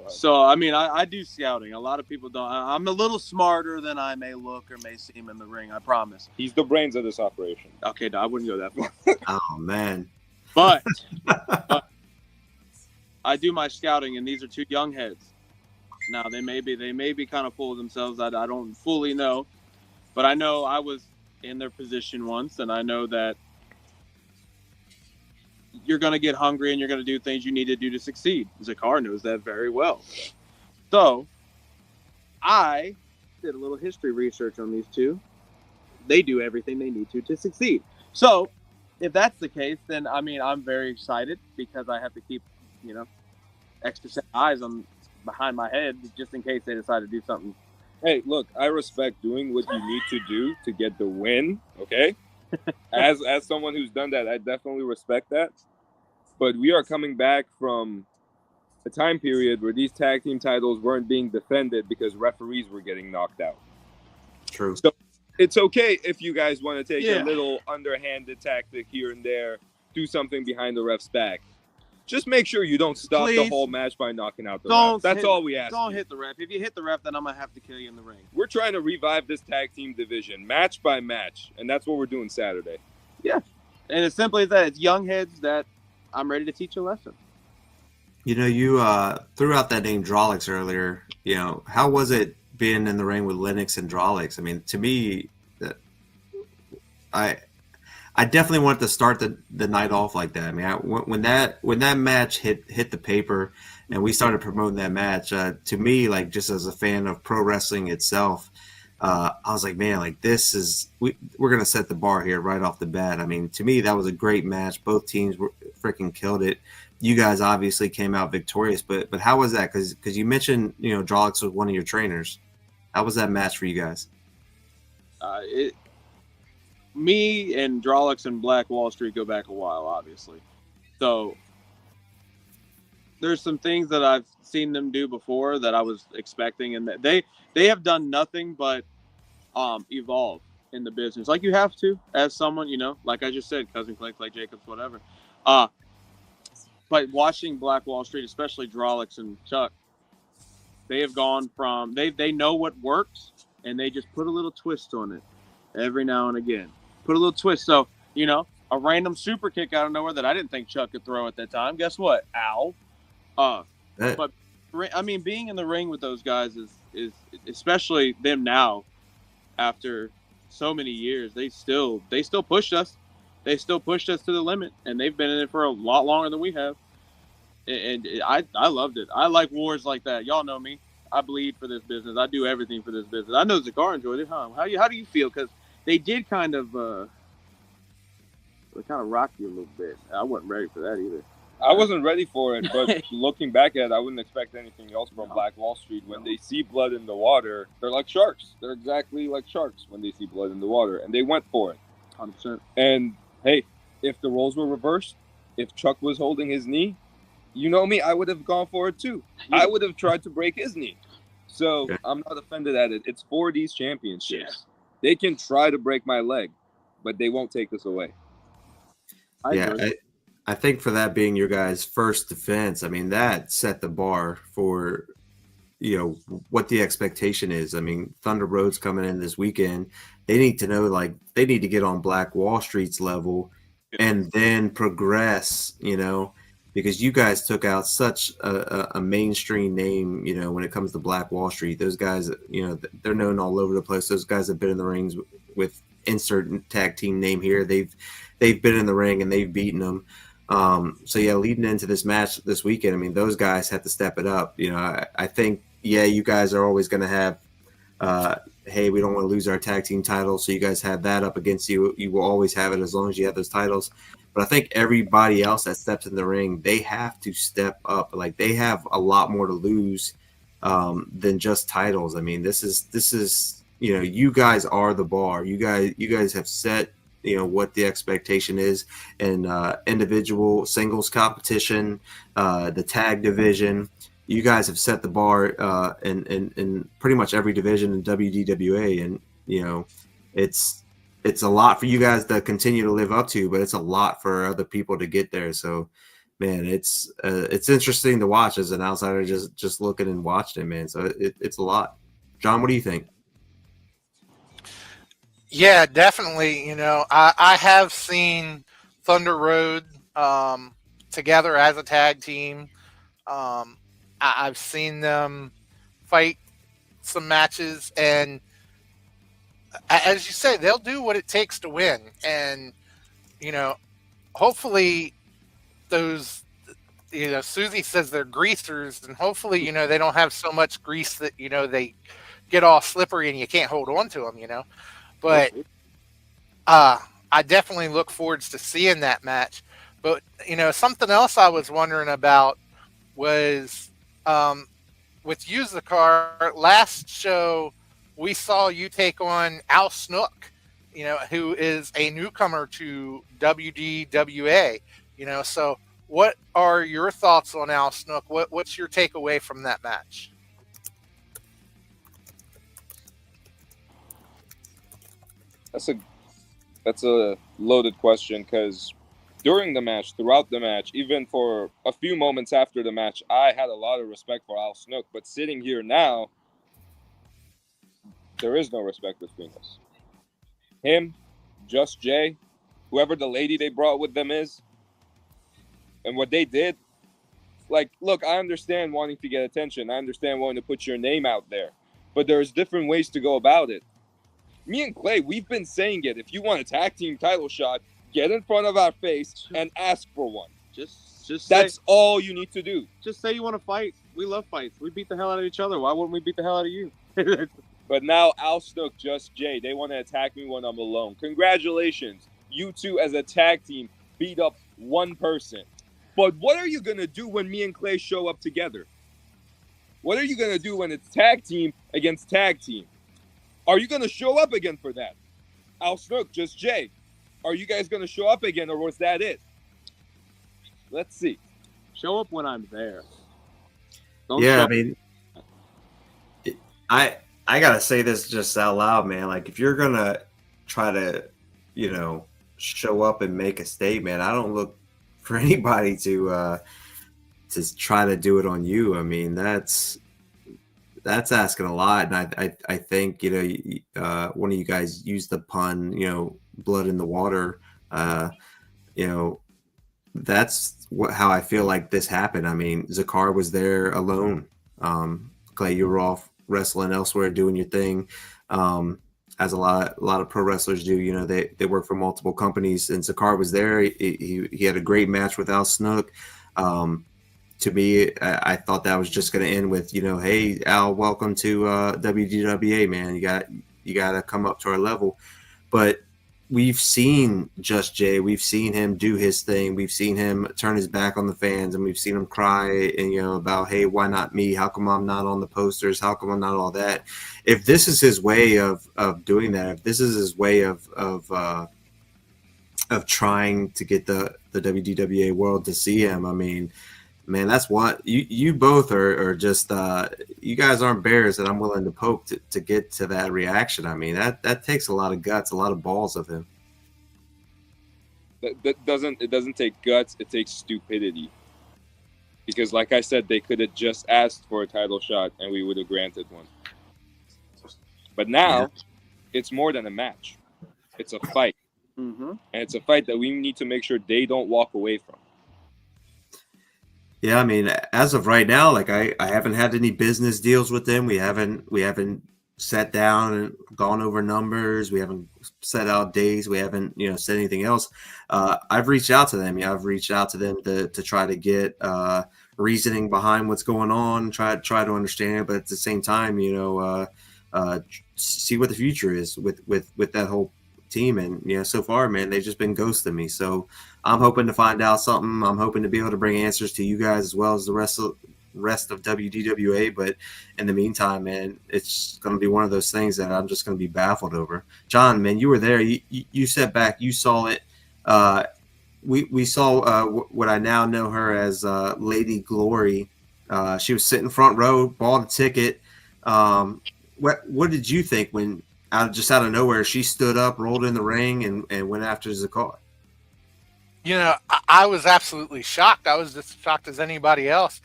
So, I mean, I do scouting. A lot of people don't. I'm a little smarter than I may look or may seem in the ring, I promise. He's the brains of this operation. Okay, no, I wouldn't go that far. Oh, man. But I do my scouting, and these are two young heads. Now, they may be kind of full of themselves. I don't fully know. But I know I was in their position once, and I know that you're going to get hungry and you're going to do things you need to do to succeed. Zakar knows that very well. So I did a little history research on these two. They do everything they need to succeed. So if that's the case, then I mean, I'm very excited because I have to keep, extra set eyes on behind my head just in case they decide to do something Hey, look, I respect doing what you need to do to get the win. Okay, as someone who's done that, I definitely respect that. But we are coming back from a time period where these tag team titles weren't being defended because referees were getting knocked out. True. So it's okay if you guys want to take Yeah. a little underhanded tactic here and there, do something behind the ref's back. Just make sure you don't stop the Please. whole match by knocking out the Don't ref. That's hit- all we ask. Don't you. hit the ref. If you hit the ref, then I'm gonna have to kill you in the ring. We're trying to revive this tag team division, match by match, and that's what we're doing Saturday. And as simply as that, it's young heads that I'm ready to teach a lesson. You know, you threw out that name Drolix earlier. You know, how was it being in the ring with Lennox and Drolix? I mean, to me, I definitely wanted to start the night off like that. I mean, when that match hit the paper and we started promoting that match, to me, like just as a fan of pro wrestling itself, I was like, man, like we're gonna set the bar here right off the bat. I mean, to me, that was a great match. Both teams were freaking killed it. You guys obviously came out victorious, but how was that? Because you mentioned, you know, Drolix was one of your trainers. How was that match for you guys? Me and Drolix and Black Wall Street go back a while, obviously. So there's some things that I've seen them do before that I was expecting, and that they have done nothing but evolve in the business, like you have to as someone, you know, like I just said, cousin Clay Jacobs, whatever. But watching Black Wall Street, especially Drolix and Chuck, they have gone from they know what works, and they just put a little twist on it every now and again. Put a little twist. So, you know, a random super kick out of nowhere that I didn't think Chuck could throw at that time. Guess what? Ow. But I mean, being in the ring with those guys is especially them now, after so many years, they still pushed us. They still pushed us to the limit, and they've been in it for a lot longer than we have. And I loved it. I like wars like that. Y'all know me. I bleed for this business. I do everything for this business. I know Zakar enjoyed it, huh? How do you feel? Because they did kind of rock you a little bit. I wasn't ready for that either. I wasn't ready for it, but looking back at it, I wouldn't expect anything else from Black Wall Street. When they see blood in the water, they're like sharks. They're exactly like sharks when they see blood in the water, and they went for it. 100%. And hey, if the roles were reversed, if Chuck was holding his knee, you know me, I would have gone for it too. I would have tried to break his knee. So I'm not offended at it. It's for these championships. Yeah. They can try to break my leg, but they won't take this away. I think for that being your guys' first defense, I mean, that set the bar for, you know, what the expectation is. I mean, Thunder Road's coming in this weekend. They need to know, like, they need to get on Black Wall Street's level and then progress, you know, because you guys took out such a mainstream name, you know, when it comes to Black Wall Street. Those guys, you know, they're known all over the place. Those guys have been in the rings with insert tag team name here. They've been in the ring and they've beaten them. So yeah, leading into this match this weekend, I mean, those guys have to step it up. You know, I think, yeah, you guys are always going to have, hey, we don't want to lose our tag team title. So you guys have that up against you. You will always have it as long as you have those titles. But I think everybody else that steps in the ring, they have to step up. Like, they have a lot more to lose than just titles. I mean, this is, you know, you guys are the bar. You guys have set, you know, what the expectation is in individual singles competition, the tag division. You guys have set the bar in pretty much every division in WDWA, and you know, it's a lot for you guys to continue to live up to, but it's a lot for other people to get there. So, man, it's interesting to watch as an outsider, just looking and watching it, man. So it's a lot. John, what do you think? Yeah, definitely. You know, I have seen Thunder Road together as a tag team. I've seen them fight some matches, and as you say, they'll do what it takes to win. And, you know, hopefully those, you know, Susie says they're greasers, and hopefully, you know, they don't have so much grease that, you know, they get all slippery and you can't hold on to them, you know. But I definitely look forward to seeing that match. But, you know, something else I was wondering about was with you, Zakar, last show we saw you take on Al Snook, who is a newcomer to WDWA. So what are your thoughts on Al Snook? What's your takeaway from that match? That's a loaded question, because throughout the match, even for a few moments after the match, I had a lot of respect for Al Snook. But sitting here now, there is no respect between us. Him, Just Jay, whoever the lady they brought with them is, and what they did. Like, look, I understand wanting to get attention. I understand wanting to put your name out there. But there's different ways to go about it. Me and Clay, we've been saying it. If you want a tag team title shot, get in front of our face and ask for one. That's all you need to do. Just say you want to fight. We love fights. We beat the hell out of each other. Why wouldn't we beat the hell out of you? But now Al Snook, Just Jay, they want to attack me when I'm alone. Congratulations. You two as a tag team beat up one person. But what are you going to do when me and Clay show up together? What are you going to do when it's tag team against tag team? Are you going to show up again for that? Al Snook, Just Jay, are you guys going to show up again, or was that it? Let's see. Show up when I'm there. I mean, I gotta say this just out loud, man. Like, if you're gonna try to, show up and make a statement, I don't look for anybody to try to do it on you. I mean, that's asking a lot, and I think one of you guys used the pun, blood in the water. That's how I feel like this happened. I mean, Zakar was there alone. Clay, you were off wrestling elsewhere, doing your thing, as a lot of pro wrestlers do. They work for multiple companies, and Zakar was there. He had a great match with Al Snook. To me, I thought that was just going to end with, hey, Al, welcome to WDWA, man. You got to come up to our level. But we've seen Just Jay. We've seen him do his thing. We've seen him turn his back on the fans, and we've seen him cry and about, hey, why not me? How come I'm not on the posters? How come I'm not all that? If this is his way of doing that, if this is his way of trying to get the WDWA world to see him, I mean, man, that's what you both are just you guys aren't bears that I'm willing to poke to get to that reaction. I mean, that takes a lot of guts, a lot of balls of him. It doesn't take guts, it takes stupidity. Because like I said, they could have just asked for a title shot and we would have granted one. But now it's more than a match. It's a fight. Mm-hmm. And it's a fight that we need to make sure they don't walk away from. Yeah, I mean, as of right now, like I haven't had any business deals with them. We haven't sat down and gone over numbers. We haven't set out days. We haven't, said anything else. I've reached out to them. I've reached out to them to try to get reasoning behind what's going on, try to understand it, but at the same time, see what the future is with that whole team. And so far, man, they've just been ghosting me. So I'm hoping to find out something. I'm hoping to be able to bring answers to you guys as well as the rest of WDWA. But in the meantime, man, it's going to be one of those things that I'm just going to be baffled over. John, man, you were there. You sat back. You saw it. We saw what I now know her as Lady Glory. She was sitting front row, bought a ticket. What did you think when out of nowhere she stood up, rolled in the ring, and went after Zakar? I was absolutely shocked. I was just shocked as anybody else.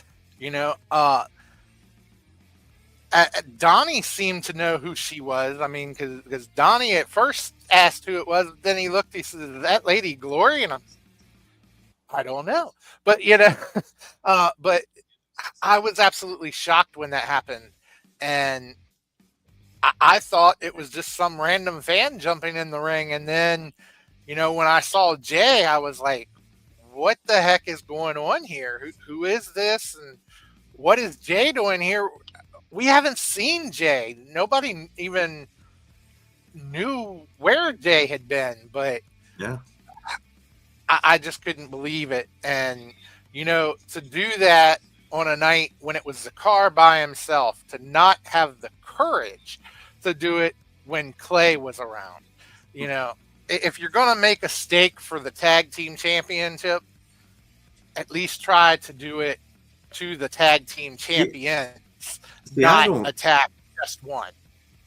Donnie seemed to know who she was. I mean, because Donnie at first asked who it was, then he looked, he said, "Is that Lady Glory?" And I don't know. But, but I was absolutely shocked when that happened. And I thought it was just some random fan jumping in the ring. And then, when I saw Jay, I was like, what the heck is going on here? Who is this? And what is Jay doing here? We haven't seen Jay. Nobody even knew where Jay had been, but yeah, I just couldn't believe it. And, to do that on a night when it was Zakar by himself, to not have the courage to do it when Clay was around. You know, if you're going to make a stake for the tag team championship, at least try to do it to the tag team champions, See, I not don't. attack just one.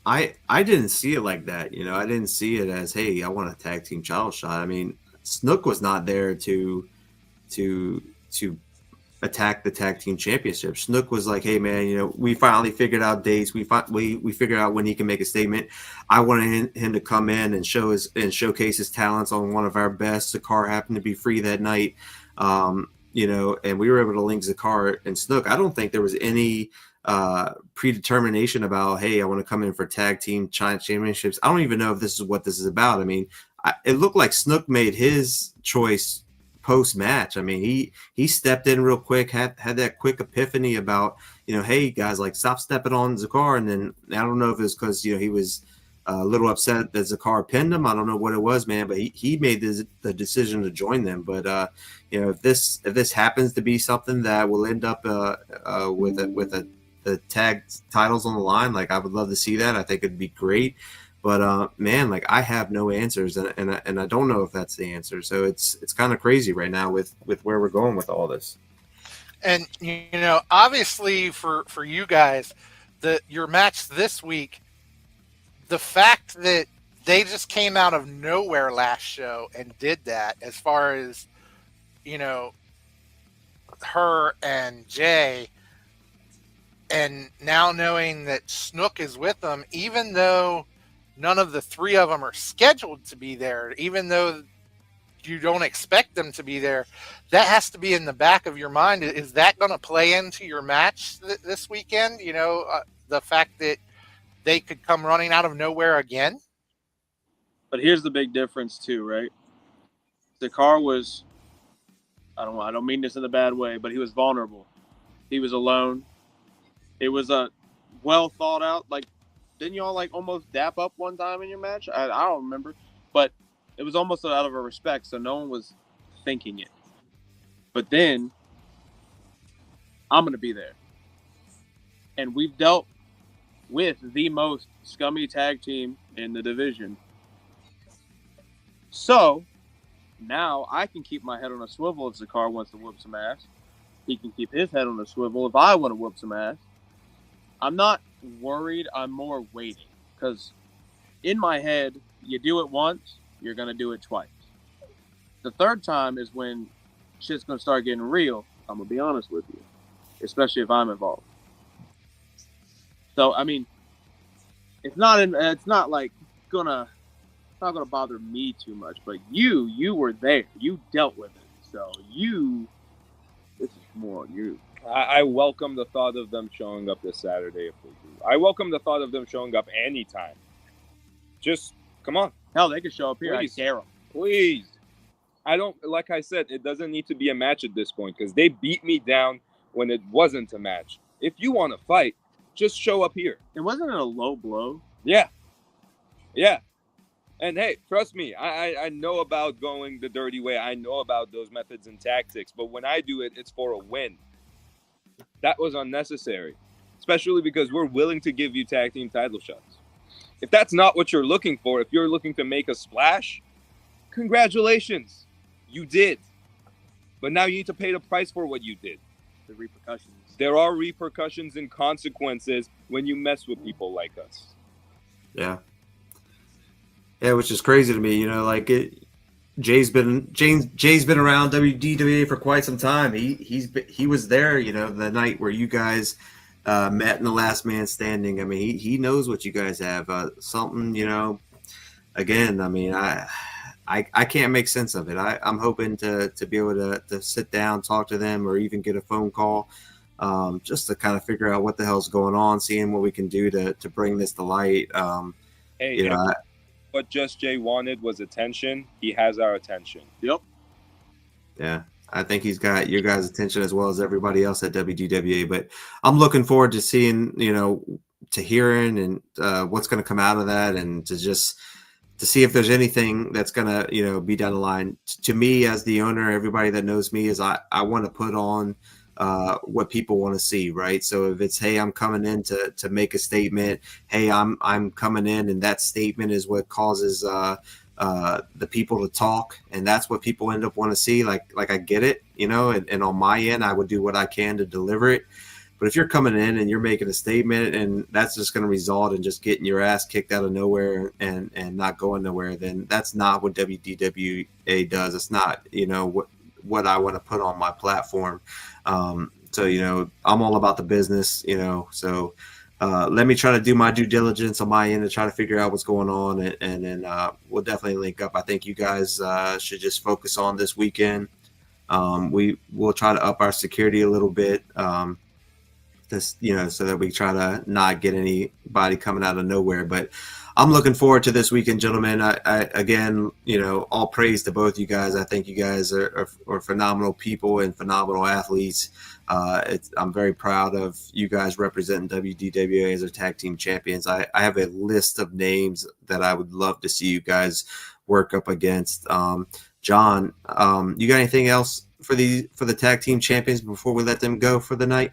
I didn't see it like that. You know, I didn't see it as, hey, I want a tag team title shot. I mean, Snook was not there to attack the tag team championship. Snook was like, hey man, you know, we finally figured out dates. We figured out when he can make a statement. I wanted him to come in and showcase his talents on one of our best. Zakar happened to be free that night. You know, and we were able to link Zakar and Snook. I don't think there was any predetermination about, hey, I want to come in for tag team championships. I don't even know if this is what this is about. I mean, it looked like Snook made his choice post match. I mean, he stepped in real quick, had that quick epiphany about, you know, hey guys, like stop stepping on Zakar. And then I don't know if it was because, you know, he was a little upset that Zakar pinned him. I don't know what it was, man, but he made the decision to join them. But you know, if this happens to be something that will end up with the tag titles on the line, like I would love to see that. I think it'd be great. But man, like I have no answers, and I don't know if that's the answer. So it's kind of crazy right now with where we're going with all this. And you know, obviously for you guys, your match this week, the fact that they just came out of nowhere last show and did that, as far as, you know, her and Jay, and now knowing that Snook is with them, even though none of the three of them are scheduled to be there, even though you don't expect them to be there, that has to be in the back of your mind. Is that going to play into your match this weekend? You know, the fact that they could come running out of nowhere again? But here's the big difference too, right? Zakar was, I don't mean this in a bad way, but he was vulnerable. He was alone. It was a well thought out, like, didn't y'all like almost dap up one time in your match? I don't remember, but it was almost out of a respect, so no one was thinking it. But then I'm gonna be there, and we've dealt with the most scummy tag team in the division. So now I can keep my head on a swivel if Zakar wants to whoop some ass. He can keep his head on a swivel if I want to whoop some ass. I'm not worried. I'm more waiting, because in my head, you do it once, you're going to do it twice. The third time is when shit's going to start getting real. I'm going to be honest with you, especially if I'm involved. So, I mean, it's not gonna bother me too much, but you were there. You dealt with it. So this is more on you. I welcome the thought of them showing up this Saturday if they do. I welcome the thought of them showing up anytime. Just come on. Hell, they could show up here. Please. I dare them. Please. I don't, like I said, it doesn't need to be a match at this point, because they beat me down when it wasn't a match. If you want to fight, just show up here. It wasn't a low blow. Yeah. And hey, trust me, I know about going the dirty way. I know about those methods and tactics, but when I do it, it's for a win. That was unnecessary, especially because we're willing to give you tag team title shots. If that's not what you're looking for, if you're looking to make a splash, congratulations, you did. But now you need to pay the price for what you did. The repercussions. There are repercussions and consequences when you mess with people like us. Yeah, which is crazy to me. You know, like Jay's been around WDWA for quite some time. He was there, you know, the night where you guys met in the Last Man Standing. I mean, he knows what you guys have. Something, you know. Again, I mean, I can't make sense of it. I'm hoping to be able to sit down, talk to them, or even get a phone call, just to kind of figure out what the hell's going on, seeing what we can do to bring this to light. Hey, you know, what Just Jay wanted was attention. He has our attention. Yep. Yeah, I think he's got your guys' attention as well as everybody else at WDWA. But I'm looking forward to seeing, you know, to hearing and what's going to come out of that, and to see if there's anything that's going to, you know, be down the line. To me, as the owner, everybody that knows me, is I want to put on what people want to see, right? So if it's, hey, I'm coming in to make a statement, hey, I'm coming in, and that statement is what causes the people to talk, and that's what people end up want to see. Like I get it, and on my end, I would do what I can to deliver it. But if you're coming in and you're making a statement and that's just going to result in just getting your ass kicked out of nowhere and not going nowhere, then that's not what WDWA does. It's not, what I want to put on my platform. So, I'm all about the business, so let me try to do my due diligence on my end to try to figure out what's going on. And then we'll definitely link up. I think you guys should just focus on this weekend. We'll try to up our security a little bit. So that we try to not get anybody coming out of nowhere. But I'm looking forward to this weekend, gentlemen. I again, all praise to both you guys. I think you guys are phenomenal people and phenomenal athletes. I'm very proud of you guys representing WDWA as our tag team champions. I have a list of names that I would love to see you guys work up against. John, you got anything else for the tag team champions before we let them go for the night?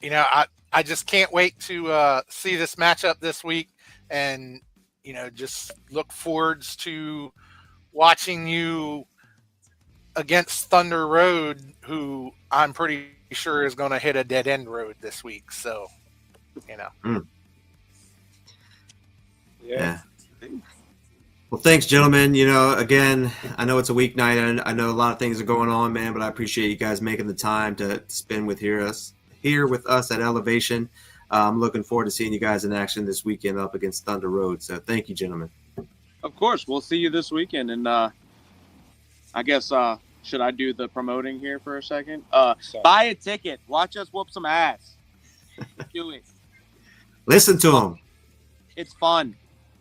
I just can't wait to see this matchup this week, and just look forwards to watching you against Thunder Road, who I'm pretty sure is going to hit a dead end road this week. So, Yeah. Well, thanks, gentlemen. Again, I know it's a weeknight, and I know a lot of things are going on, man, but I appreciate you guys making the time to spend here with us at Elevation. I'm looking forward to seeing you guys in action this weekend up against Thunder Road. So thank you, gentlemen. Of course, we'll see you this weekend. And I guess should I do the promoting here for a second? Buy a ticket. Watch us whoop some ass. Do it. Listen to them. It's fun.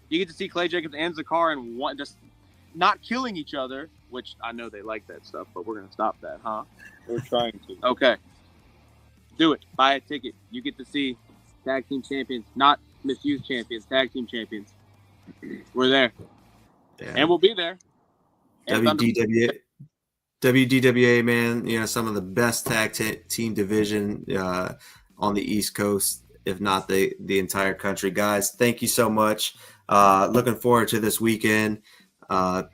You get to see Clay Jacobs and Zakar and just not killing each other, which I know they like that stuff, but we're going to stop that, huh? We're trying to. Okay. Do it. Buy a ticket. You get to see tag team champions, not misused champions, tag team champions. We're there. Yeah. And we'll be there. And WDWA, man, some of the best tag team division on the East Coast, if not the entire country. Guys, thank you so much. Looking forward to this weekend. I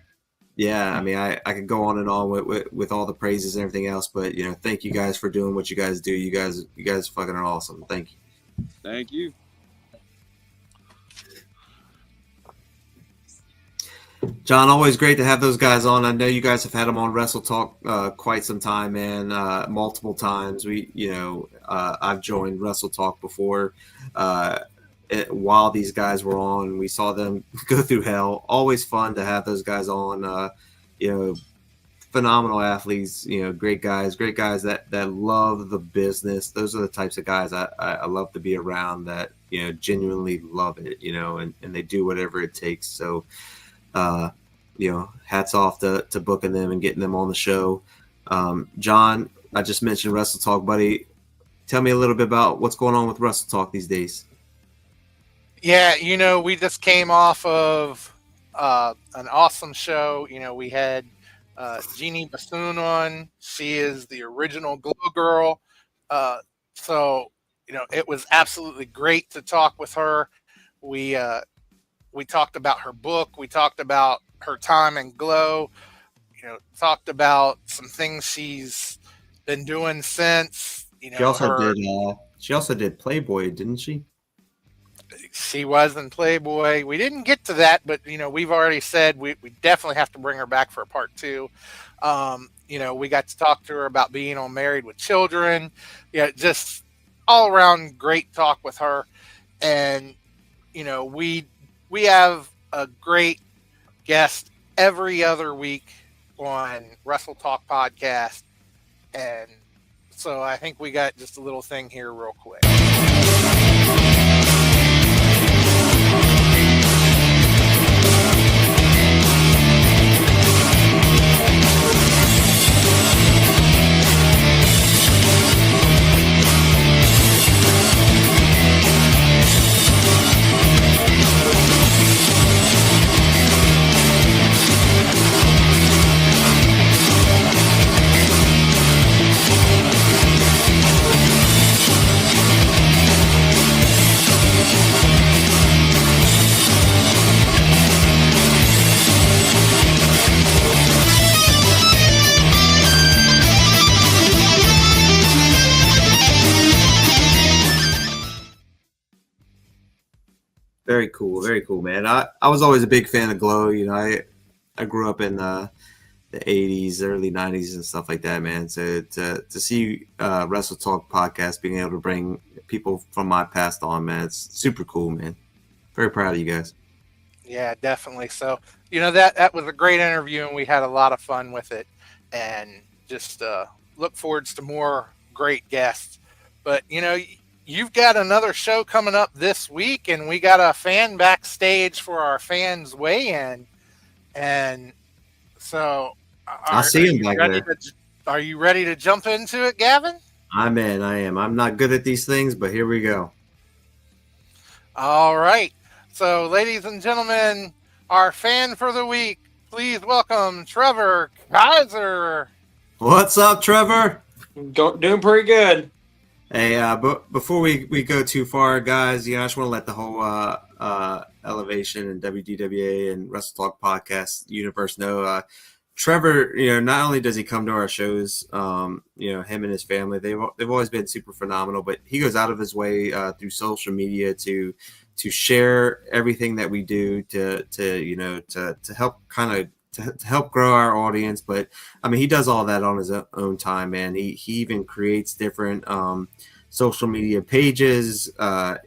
could go on and on with all the praises and everything else, but thank you guys for doing what you guys do. You guys fucking are awesome. Thank you. Thank you. John, always great to have those guys on. I know you guys have had them on Wrestle Talk quite some time, man. Multiple times. I've joined Wrestle Talk before. While these guys were on, we saw them go through hell. Always fun to have those guys on. Phenomenal athletes. Great guys that love the business. Those are the types of guys I love to be around. That genuinely love it. And they do whatever it takes. So, hats off to booking them and getting them on the show. John, I just mentioned Wrestle Talk, buddy. Tell me a little bit about what's going on with Wrestle Talk these days. Yeah, we just came off of an awesome show. We had Jeannie Bassoon on. She is the original Glow Girl. So it was absolutely great to talk with her. We talked about her book. We talked about her time in Glow. Talked about some things she's been doing since. She also did Playboy, didn't she? She was in Playboy. We didn't get to that, but we've already said we definitely have to bring her back for a part 2. We got to talk to her about being on Married with Children. Just all around great talk with her. And we have a great guest every other week on Wrestle Talk Podcast. And so I think we got just a little thing here real quick. very cool, man. I was always a big fan of Glow. You know, I grew up in the 80s, early 90s, and stuff like that, man. So to see Wrestle Talk podcast being able to bring people from my past on, man, it's super cool, man. Very proud of you guys. Yeah, definitely. So, you know, that was a great interview, and we had a lot of fun with it, and just look forwards to more great guests. But, you know, you've got another show coming up this week, and we got a fan backstage for our fans weigh-in. And so I see him back there. Are you ready to jump into it, Gavin? I'm in. I am. I'm not good at these things, but here we go. All right. So, ladies and gentlemen, our fan for the week, please welcome Trevor Kaiser. What's up, Trevor? Doing pretty good. Hey, but before we go too far, guys, you know, I just want to let the whole Elevation and WDWA and Wrestle Talk podcast universe know. Trevor, you know, not only does he come to our shows, you know, him and his family, they've always been super phenomenal, but he goes out of his way through social media to share everything that we do to you know, to help kind of to help grow our audience. But I mean, he does all that on his own time, man. He even creates different social media pages.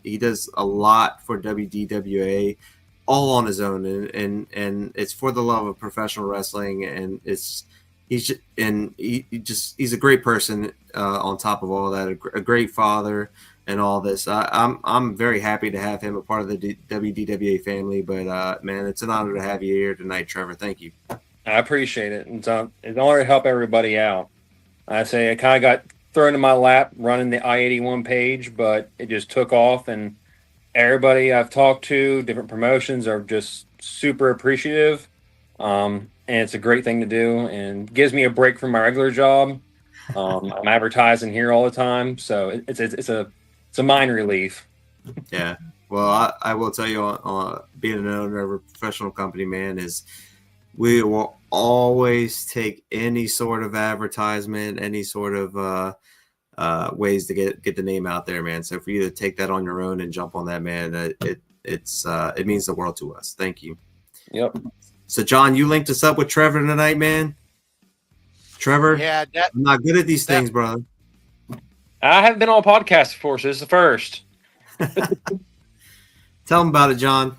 He does a lot for WDWA, all on his own, and it's for the love of professional wrestling, and he's a great person on top of all that, a great father and all this. I'm very happy to have him a part of the WDWA family, but man, it's an honor to have you here tonight, Trevor. Thank you. I appreciate it. It's an honor to help everybody out. I say I kind of got thrown in my lap running the I-81 page, but it just took off, and everybody I've talked to, different promotions, are just super appreciative. And it's a great thing to do, and gives me a break from my regular job. I'm advertising here all the time, so it's a mind relief. Yeah. Well, I will tell you, being an owner of a professional company, man, is we will always take any sort of advertisement, any sort of ways to get the name out there, man. So for you to take that on your own and jump on that, man, it means the world to us. Thank you. Yep. So John, you linked us up with Trevor tonight, man. Trevor, Yeah, I'm not good at these things, brother. I haven't been on a podcast before, so this is the first. Tell him about it, John.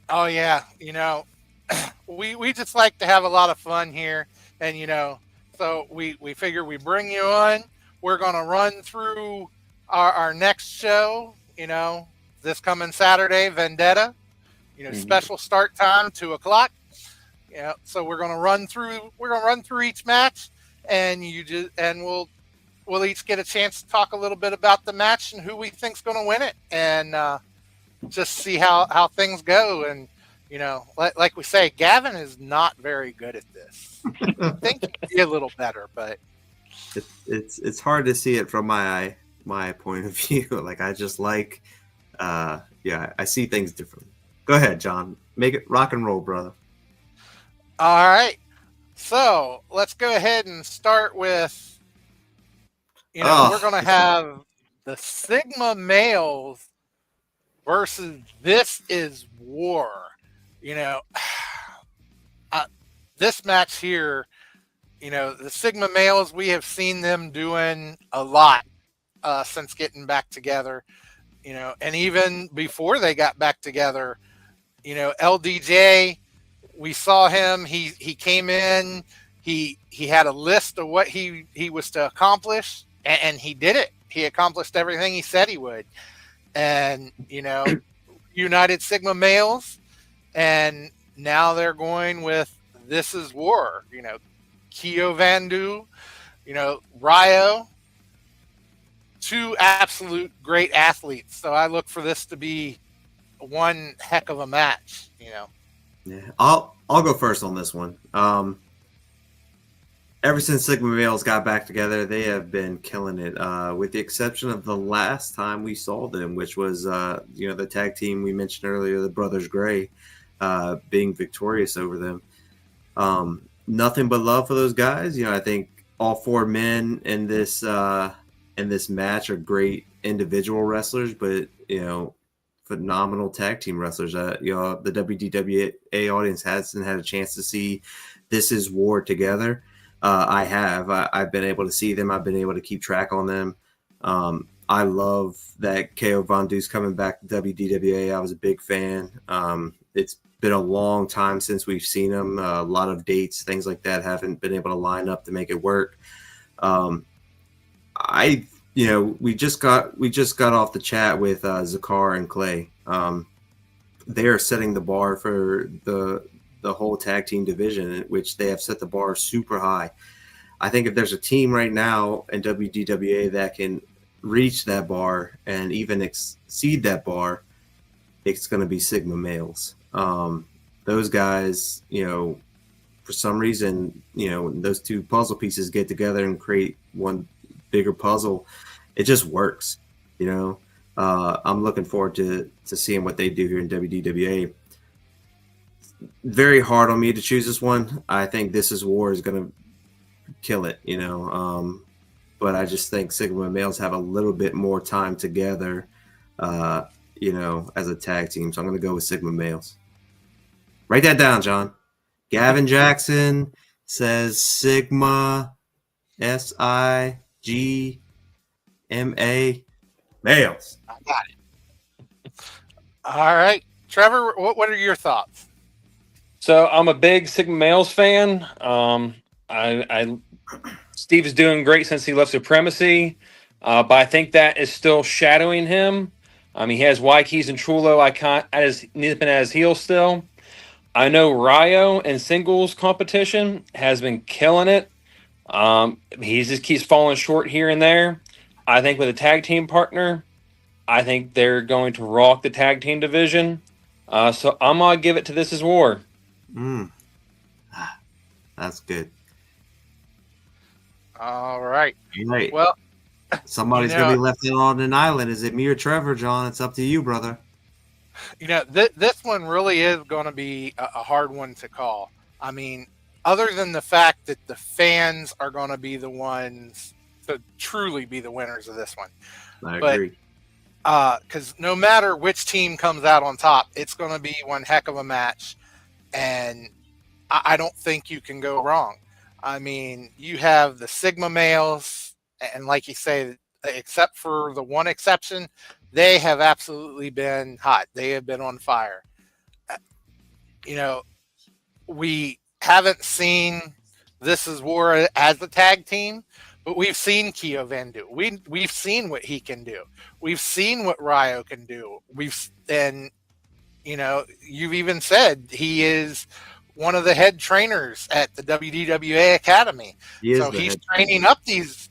Oh yeah, you know, we just like to have a lot of fun here, and you know, so we figure we bring you on. We're gonna run through our next show. You know, this coming Saturday, Vendetta. You know, special start time 2:00. Yeah, so we're gonna run through each match, and we'll each get a chance to talk a little bit about the match and who we think's gonna win it, and just see how things go. And you know, like we say, Gavin is not very good at this. I think he'd be a little better, but it's hard to see it from my point of view. Like I just like, I see things differently. Go ahead, John. Make it rock and roll, brother. all right. So let's go ahead and start with, you know, we're gonna have the Sigma males versus This Is War. You know, this match here, you know, the Sigma males, we have seen them doing a lot since getting back together, you know, and even before they got back together, you know, LDJ, we saw him, he came in, he had a list of what he was to accomplish, and he did it. He accomplished everything he said he would. And, you know, United Sigma males, and now they're going with This Is War. You know, Keo Vandu, you know, Ryo, two absolute great athletes. So I look for this to be one heck of a match, you know. Yeah, I'll go first on this one. Ever since Sigma males got back together, they have been killing it. With the exception of the last time we saw them, which was you know, the tag team we mentioned earlier, the Brothers Gray, being victorious over them. Nothing but love for those guys. You know, I think all four men in this match are great individual wrestlers, but you know, phenomenal tag team wrestlers. You know, the WDWA audience hasn't had a chance to see This Is War together. I have. I've been able to see them. I've been able to keep track on them. I love that KO Von Deuce coming back to WDWA. I was a big fan. It's been a long time since we've seen him. A lot of dates, things like that, haven't been able to line up to make it work. We just got off the chat with Zakar and Clay. They are setting the bar for the whole tag team division, which they have set the bar super high. I think if there's a team right now in WDWA that can reach that bar and even exceed that bar, it's going to be Sigma Males. Those guys, you know, for some reason, you know, those two puzzle pieces get together and create one bigger puzzle. It just works, you know. I'm looking forward to seeing what they do here in WDWA. Very hard on me to choose this one. I think This Is War is going to kill it, you know. But I just think Sigma Males have a little bit more time together, you know, as a tag team. So I'm going to go with Sigma Males. Write that down, John. Gavin Jackson says Sigma, SIGMA Males. I got it. All right. Trevor, what are your thoughts? So I'm a big Sigma Males fan. Steve is doing great since he left Supremacy, but I think that is still shadowing him. He has Wykeys and Chulo nipping at his heels still. I know Ryo in singles competition has been killing it. He just keeps falling short here and there. I think with a tag team partner, I think they're going to rock the tag team division. So I'm going to give it to This Is War. That's good. All right. Right. Well, somebody's going to be left on an island. Is it me or Trevor, John? It's up to you, brother. You know, this one really is going to be a hard one to call. I mean, other than the fact that the fans are going to be the ones to truly be the winners of this one. I agree. Because no matter which team comes out on top, it's going to be one heck of a match. And I don't think you can go wrong. I mean, you have the Sigma Males, and like you say, except for the one exception, they have absolutely been hot. They have been on fire. You know, we haven't seen This Is War as a tag team, but we've seen Keo Van do. We've seen what he can do. We've seen what Ryo can do. And you know, you've even said he is one of the head trainers at the WDWA Academy. So he's training up he's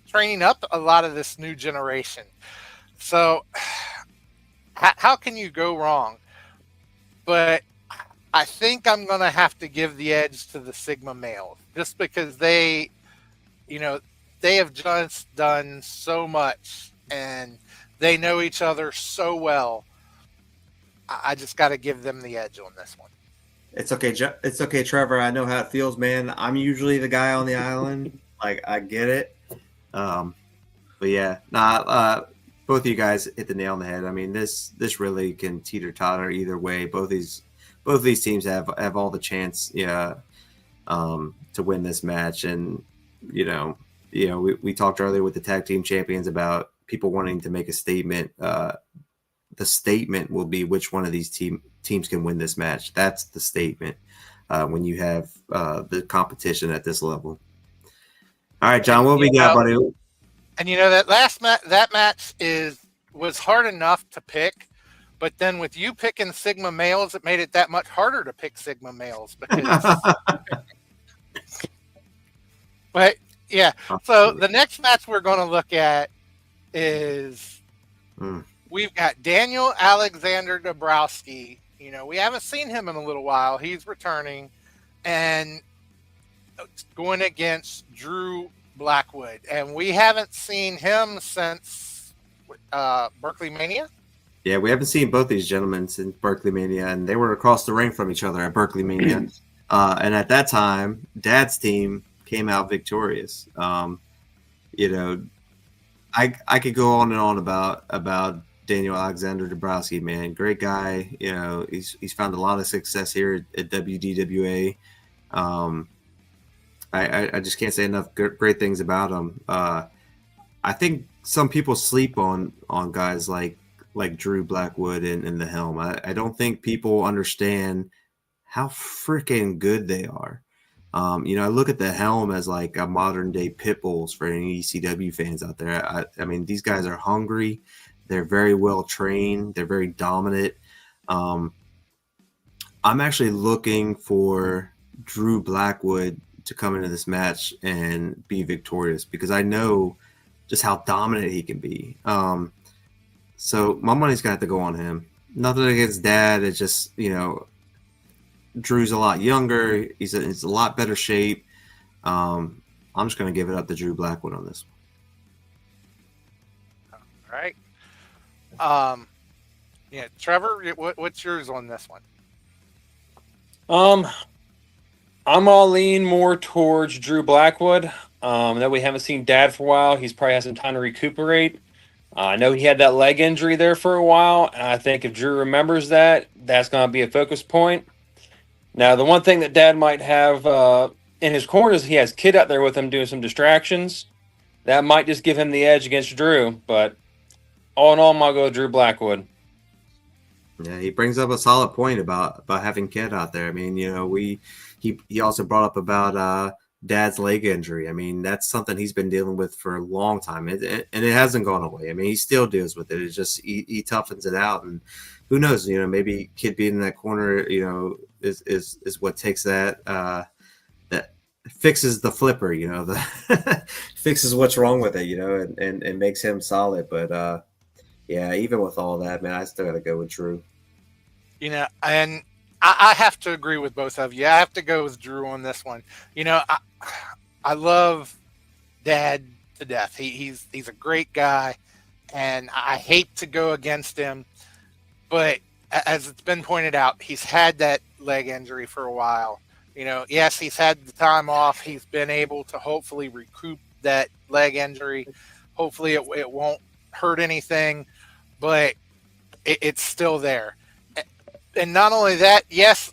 training up a lot of this new generation. So how can you go wrong? But I think I'm going to have to give the edge to the Sigma Males just because they have just done so much and they know each other so well. I just got to give them the edge on this one. It's okay. It's okay, Trevor. I know how it feels, man. I'm usually the guy on the island. Like, I get it. But yeah, both of you guys hit the nail on the head. I mean, this really can teeter-totter either way. Both of these teams have all the chance, to win this match. And we talked earlier with the tag team champions about people wanting to make a statement. The statement will be which one of these teams can win this match. That's the statement when you have the competition at this level. All right, John, what we got, buddy? And that that match was hard enough to pick, but then with you picking Sigma Males, it made it that much harder to pick Sigma Males because. But yeah, so the next match we're going to look at is. We've got Daniel Alexander Dabrowski. We haven't seen him in a little while. He's returning and going against Drew Blackwood. And we haven't seen him since Berkeley Mania. Yeah, we haven't seen both these gentlemen since Berkeley Mania, and they were across the ring from each other at Berkeley Mania. And at that time, Dad's team came out victorious. I could go on and on about Daniel Alexander Dabrowski, man. Great guy. You know, he's found a lot of success here at WDWA. I just can't say enough great things about him. I think some people sleep on guys like Drew Blackwood and the Helm. I don't think people understand how freaking good they are. You know, I look at the Helm as like a modern day pit bulls for any ECW fans out there. I mean, these guys are hungry. They're very well trained. They're very dominant. I'm actually looking for Drew Blackwood to come into this match and be victorious because I know just how dominant he can be. So my money's gonna have to go on him. Nothing against Dad. It's just, you know, Drew's a lot younger. He's a lot better shape. I'm just gonna give it up to Drew Blackwood on this All right. Yeah, Trevor, what's yours on this one? I'm all lean more towards Drew Blackwood. That we haven't seen Dad for a while. He's probably had some time to recuperate. I know he had that leg injury there for a while, and I think if Drew remembers that, that's going to be a focus point. Now, the one thing that Dad might have in his corner is he has Kid out there with him doing some distractions. That might just give him the edge against Drew, but all in all, I'm going to go with Drew Blackwood. Yeah, he brings up a solid point about having Kid out there. I mean, you know, he also brought up about Dad's leg injury. I mean, that's something he's been dealing with for a long time, and it hasn't gone away. I mean, he still deals with it. It's just he toughens it out, and who knows? You know, maybe Kid being in that corner, you know, is what takes that that fixes the flipper. You know, the fixes what's wrong with it. You know, and makes him solid. But yeah, even with all that, man, I still got to go with Drew. You know, and I have to agree with both of you. I have to go with Drew on this one. You know, I love Dad to death. He's a great guy, and I hate to go against him. But as it's been pointed out, he's had that leg injury for a while. You know, yes, he's had the time off. He's been able to hopefully recoup that leg injury. Hopefully it won't hurt anything, but it's still there. And not only that, yes,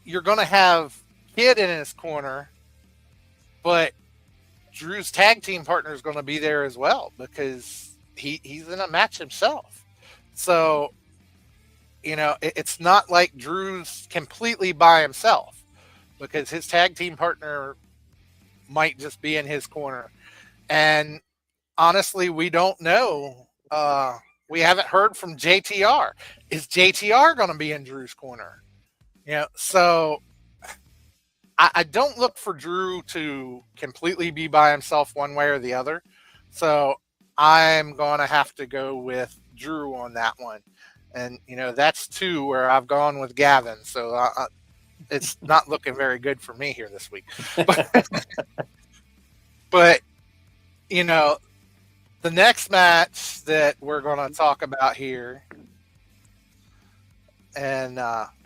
you're going to have Kid in his corner, but Drew's tag team partner is going to be there as well because he's in a match himself. So, you know, it's not like Drew's completely by himself because his tag team partner might just be in his corner. And honestly, we don't know. We haven't heard from JTR. Is JTR going to be in Drew's corner? You know, so I don't look for Drew to completely be by himself one way or the other. So I'm going to have to go with Drew on that one. And, you know, that's two where I've gone with Gaven. So it's not looking very good for me here this week. But you know, the next match that we're going to talk about here, and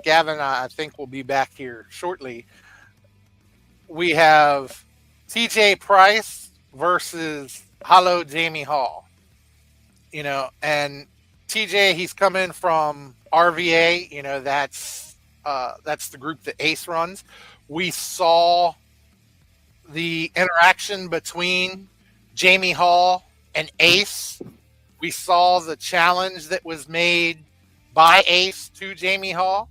Gavin, I think, will be back here shortly. We have TJ Price versus Hollow Jamie Hall. You know, and TJ, he's coming from RVA. You know, that's the group that Ace runs. We saw the interaction between Jamie Hall and Ace. We saw the challenge that was made by Ace to Jamie Hall.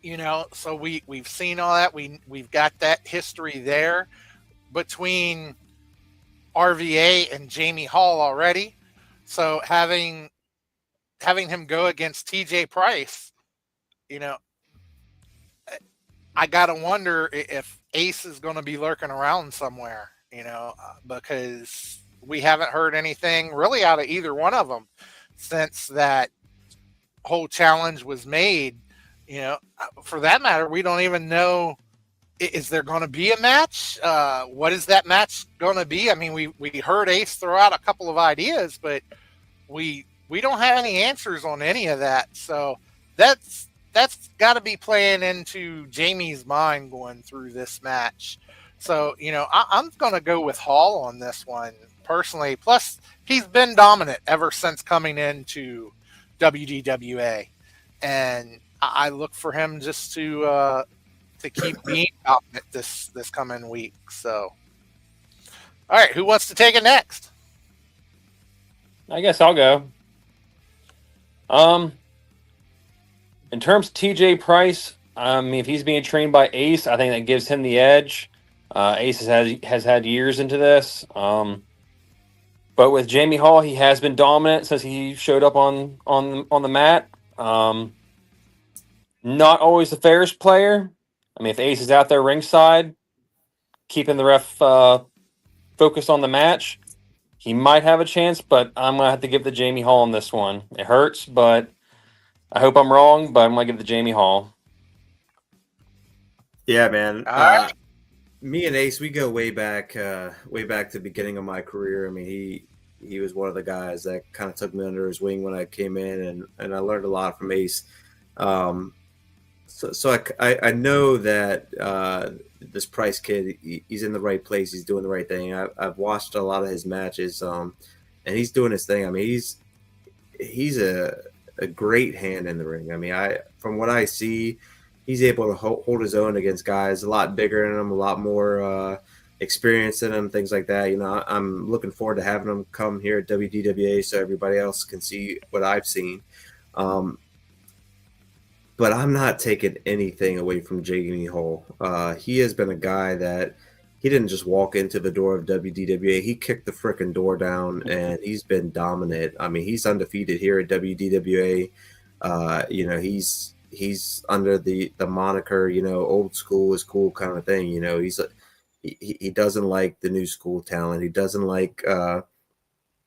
You know, so we've seen all that. We've got that history there between RVA and Jamie Hall already. So having him go against TJ Price, you know, I gotta wonder if Ace is going to be lurking around somewhere, you know, because we haven't heard anything really out of either one of them since that whole challenge was made. You know, for that matter, we don't even know, is there going to be a match? What is that match going to be? I mean, we heard Ace throw out a couple of ideas, but we don't have any answers on any of that. So that's got to be playing into Jamie's mind going through this match. So, you know, I'm going to go with Hall on this one. personally. Plus, he's been dominant ever since coming into WDWA, and I look for him just to keep being dominant this coming week. So, all right, who wants to take it next? I guess I'll go. In terms of TJ Price, if he's being trained by Ace, I think that gives him the edge. Ace has had years into this. But with Jamie Hall, he has been dominant since he showed up on the mat. Not always the fairest player. I mean, if Ace is out there ringside, keeping the ref focused on the match, he might have a chance, but I'm going to have to give the Jamie Hall on this one. It hurts, but I hope I'm wrong, but I'm going to give the Jamie Hall. Yeah, man. All right. Me and Ace, we go way back to the beginning of my career. I mean, he was one of the guys that kind of took me under his wing when I came in, and I learned a lot from Ace. So I know that this Price kid, he's in the right place. He's doing the right thing. I've watched a lot of his matches, and he's doing his thing. I mean, he's a great hand in the ring. I mean, from what I see, he's able to hold his own against guys a lot bigger than him, a lot more experience in him, things like that. You know, I'm looking forward to having him come here at WDWA so everybody else can see what I've seen. But I'm not taking anything away from Jamie Hall. He has been a guy that he didn't just walk into the door of WDWA. He kicked the freaking door down, and he's been dominant. I mean, he's undefeated here at WDWA. You know, he's under the moniker, you know, old school is cool kind of thing. You know, he doesn't like the new school talent. He doesn't like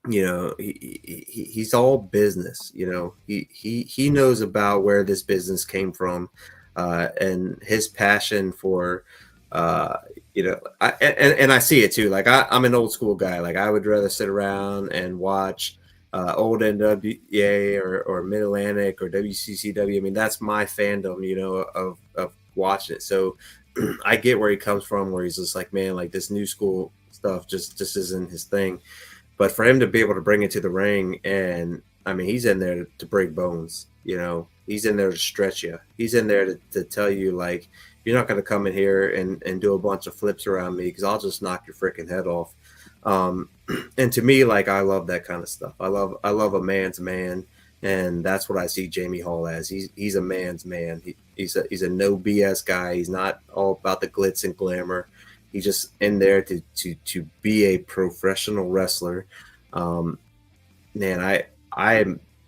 you know, he's all business. You know, he knows about where this business came from, and his passion for, you know, and I see it too. Like I'm an old school guy. Like I would rather sit around and watch old NWA or Mid Atlantic or WCCW. I mean, that's my fandom, you know, of watching it. So I get where he comes from, where he's just like, man, like this new school stuff just isn't his thing. But for him to be able to bring it to the ring, and I mean, he's in there to break bones. You know, he's in there to stretch you. He's in there to tell you, like, you're not going to come in here and do a bunch of flips around me because I'll just knock your freaking head off. And to me, like, I love that kind of stuff. I love a man's man, and that's what I see Jamie Hall as. He's a man's man. He's a no BS guy. He's not all about the glitz and glamour. He's just in there to be a professional wrestler. Man,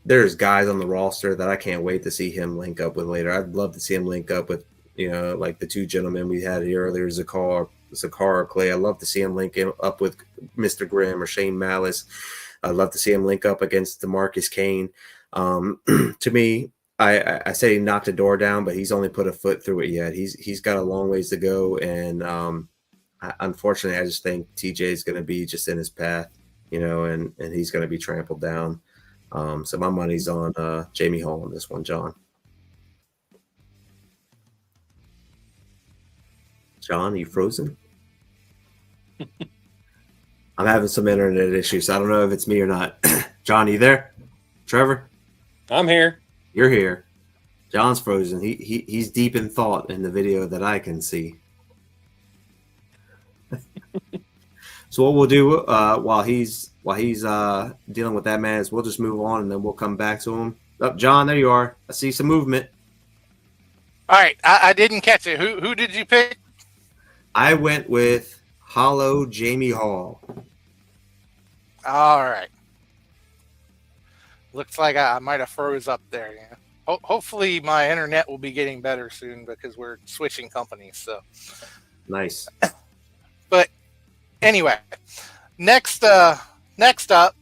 there's guys on the roster that I can't wait to see him link up with later. I'd love to see him link up with, you know, like the two gentlemen we had here earlier, Zakar or Clay. I'd love to see him link up with Mr. Grimm or Shane Malice. I'd love to see him link up against DeMarcus Kane. To me, I say he knocked the door down, but he's only put a foot through it yet. He's got a long ways to go, and unfortunately, I just think TJ is going to be just in his path, you know, and he's going to be trampled down. So my money's on Jamie Hall on this one, John. John, are you frozen? I'm having some internet issues. So I don't know if it's me or not. John, you there? Trevor? I'm here. You're here. John's frozen. He's deep in thought in the video that I can see. So what we'll do while he's dealing with that, man, is we'll just move on and then we'll come back to him. Oh, John, there you are. I see some movement. All right, I didn't catch it. Who did you pick? I went with Hollow Jamie Hall. All right. Looks like I might have froze up there. Yeah. Hopefully my internet will be getting better soon because we're switching companies. So Nice. But anyway, next up,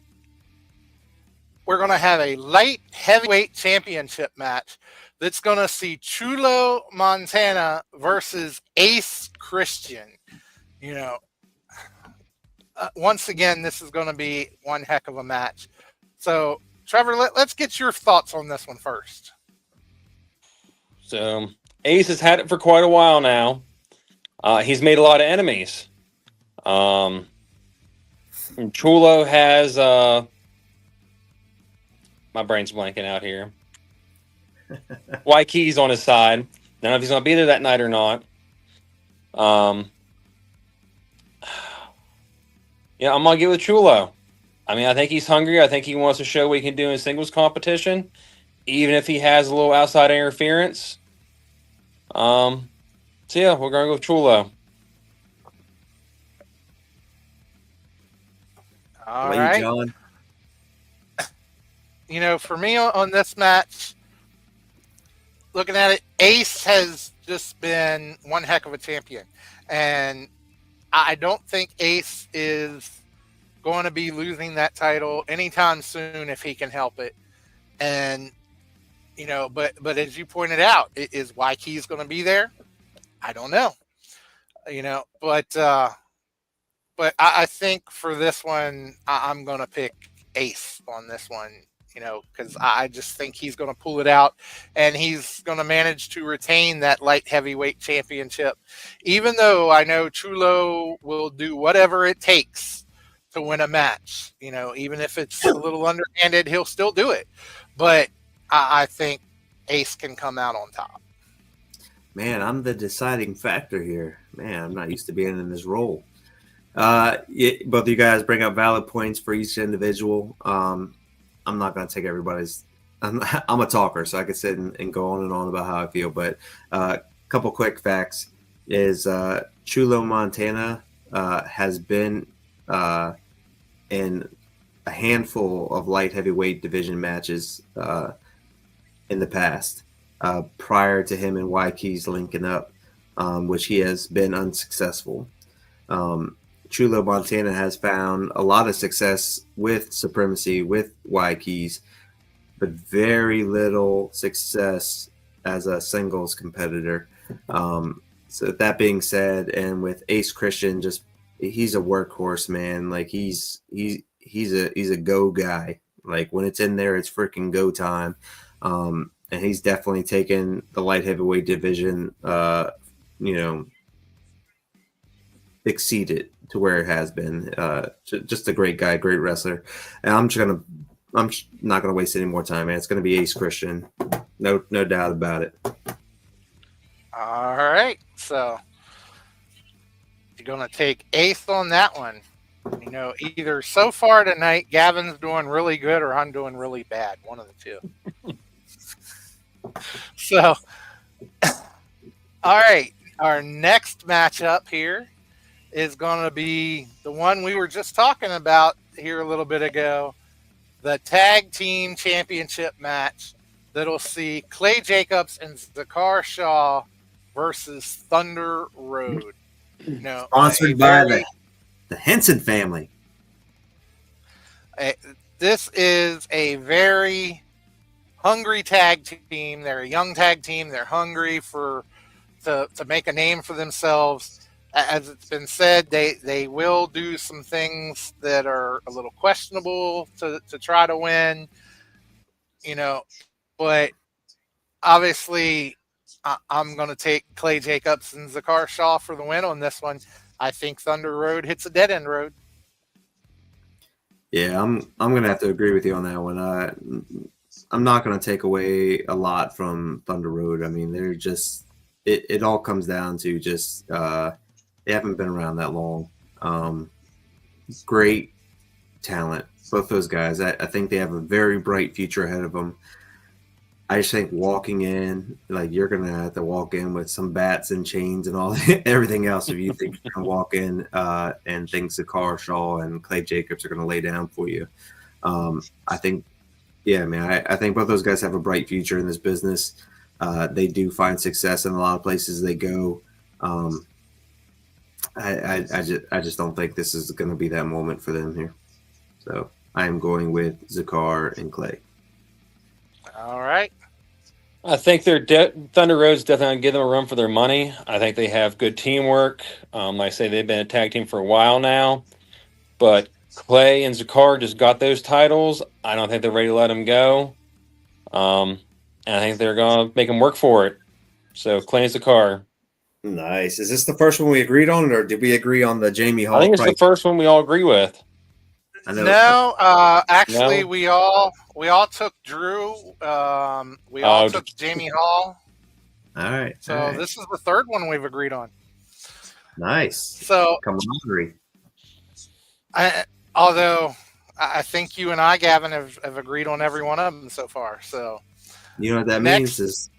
we're going to have a light heavyweight championship match that's going to see Chulo Montana versus Ace Christian. You know, once again, this is going to be one heck of a match. So, Trevor, let's get your thoughts on this one first. So, Ace has had it for quite a while now. He's made a lot of enemies. And Chulo has my brain's blanking out here. Waiki's on his side. I don't know if he's going to be there that night or not. Yeah, I'm going to get with Chulo. I mean, I think he's hungry. I think he wants to show what he can do in singles competition, even if he has a little outside interference. So, yeah, we're going to go with Chulo. All Lady right. John. You know, for me on this match, looking at it, Ace has just been one heck of a champion. And I don't think Ace is going to be losing that title anytime soon if he can help it. And, you know, but as you pointed out, is Waikie's going to be there? I don't know. You know, but I think for this one, I'm going to pick Ace on this one, you know, because I just think he's going to pull it out and he's going to manage to retain that light heavyweight championship, even though I know Chulo will do whatever it takes to win a match. You know, even if it's a little underhanded, he'll still do it. But I think Ace can come out on top. Man, I'm the deciding factor here. Man, I'm not used to being in this role. Both of you guys bring up valid points for each individual. I'm not going to take everybody's. I'm a talker, so I could sit and go on and on about how I feel. But a couple quick facts is Chulo Montana has been in a handful of light heavyweight division matches in the past prior to him and Waikie's linking up, which he has been unsuccessful. Chulo Montana has found a lot of success with Supremacy, with Waikie's, but very little success as a singles competitor. So that being said, and with Ace Christian, just he's a workhorse, man. Like he's a go guy. Like when it's in there, it's freaking go time. And he's definitely taken the light heavyweight division, exceeded to where it has been. Just a great guy, great wrestler. And I'm not gonna waste any more time, man. It's gonna be Ace Christian, no doubt about it. All right, so you're gonna take Ace on that one. You know, either so far tonight, Gavin's doing really good, or I'm doing really bad. One of the two. So, all right, our next matchup here is going to be the one we were just talking about here a little bit ago, the tag team championship match that'll see Clay Jacobs and Zakar Shah versus Thunder Road. You know, Sponsored by the Henson family. This is a very hungry tag team. They're a young tag team. They're hungry to make a name for themselves. As it's been said, they will do some things that are a little questionable to try to win, you know, but obviously I'm going to take Clay Jacobs and Zakar Shah for the win on this one. I think Thunder Road hits a dead end road. Yeah, I'm going to have to agree with you on that one. I'm not going to take away a lot from Thunder Road. I mean, they're just it all comes down to just they haven't been around that long. Great talent, both those guys. I think they have a very bright future ahead of them. I just think walking in, like you're gonna have to walk in with some bats and chains and all everything else if you think you're gonna walk in and think Zakar Shaw and Clay Jacobs are gonna lay down for you. I think, yeah, man, I think both those guys have a bright future in this business. They do find success in a lot of places they go. I just don't think this is going to be that moment for them here. So I am going with Zakar and Clay. All right. I think Thunder Road's definitely going to give them a run for their money. I think they have good teamwork. Like I say, they've been a tag team for a while now. But Clay and Zakar just got those titles. I don't think they're ready to let them go. And I think they're going to make them work for it. So Clay and Zakar. Nice. Is this the first one we agreed on, or did we agree on the Jamie Hall? I think it's the first one we all agree with. I know. No, actually, No? we all took Drew. We all Oh, took Jamie Hall. All right. So All right. this is the third one we've agreed on. Nice. So, Camaraderie. although I think you and I, Gavin, have agreed on every one of them so far. So You know what that Next. means is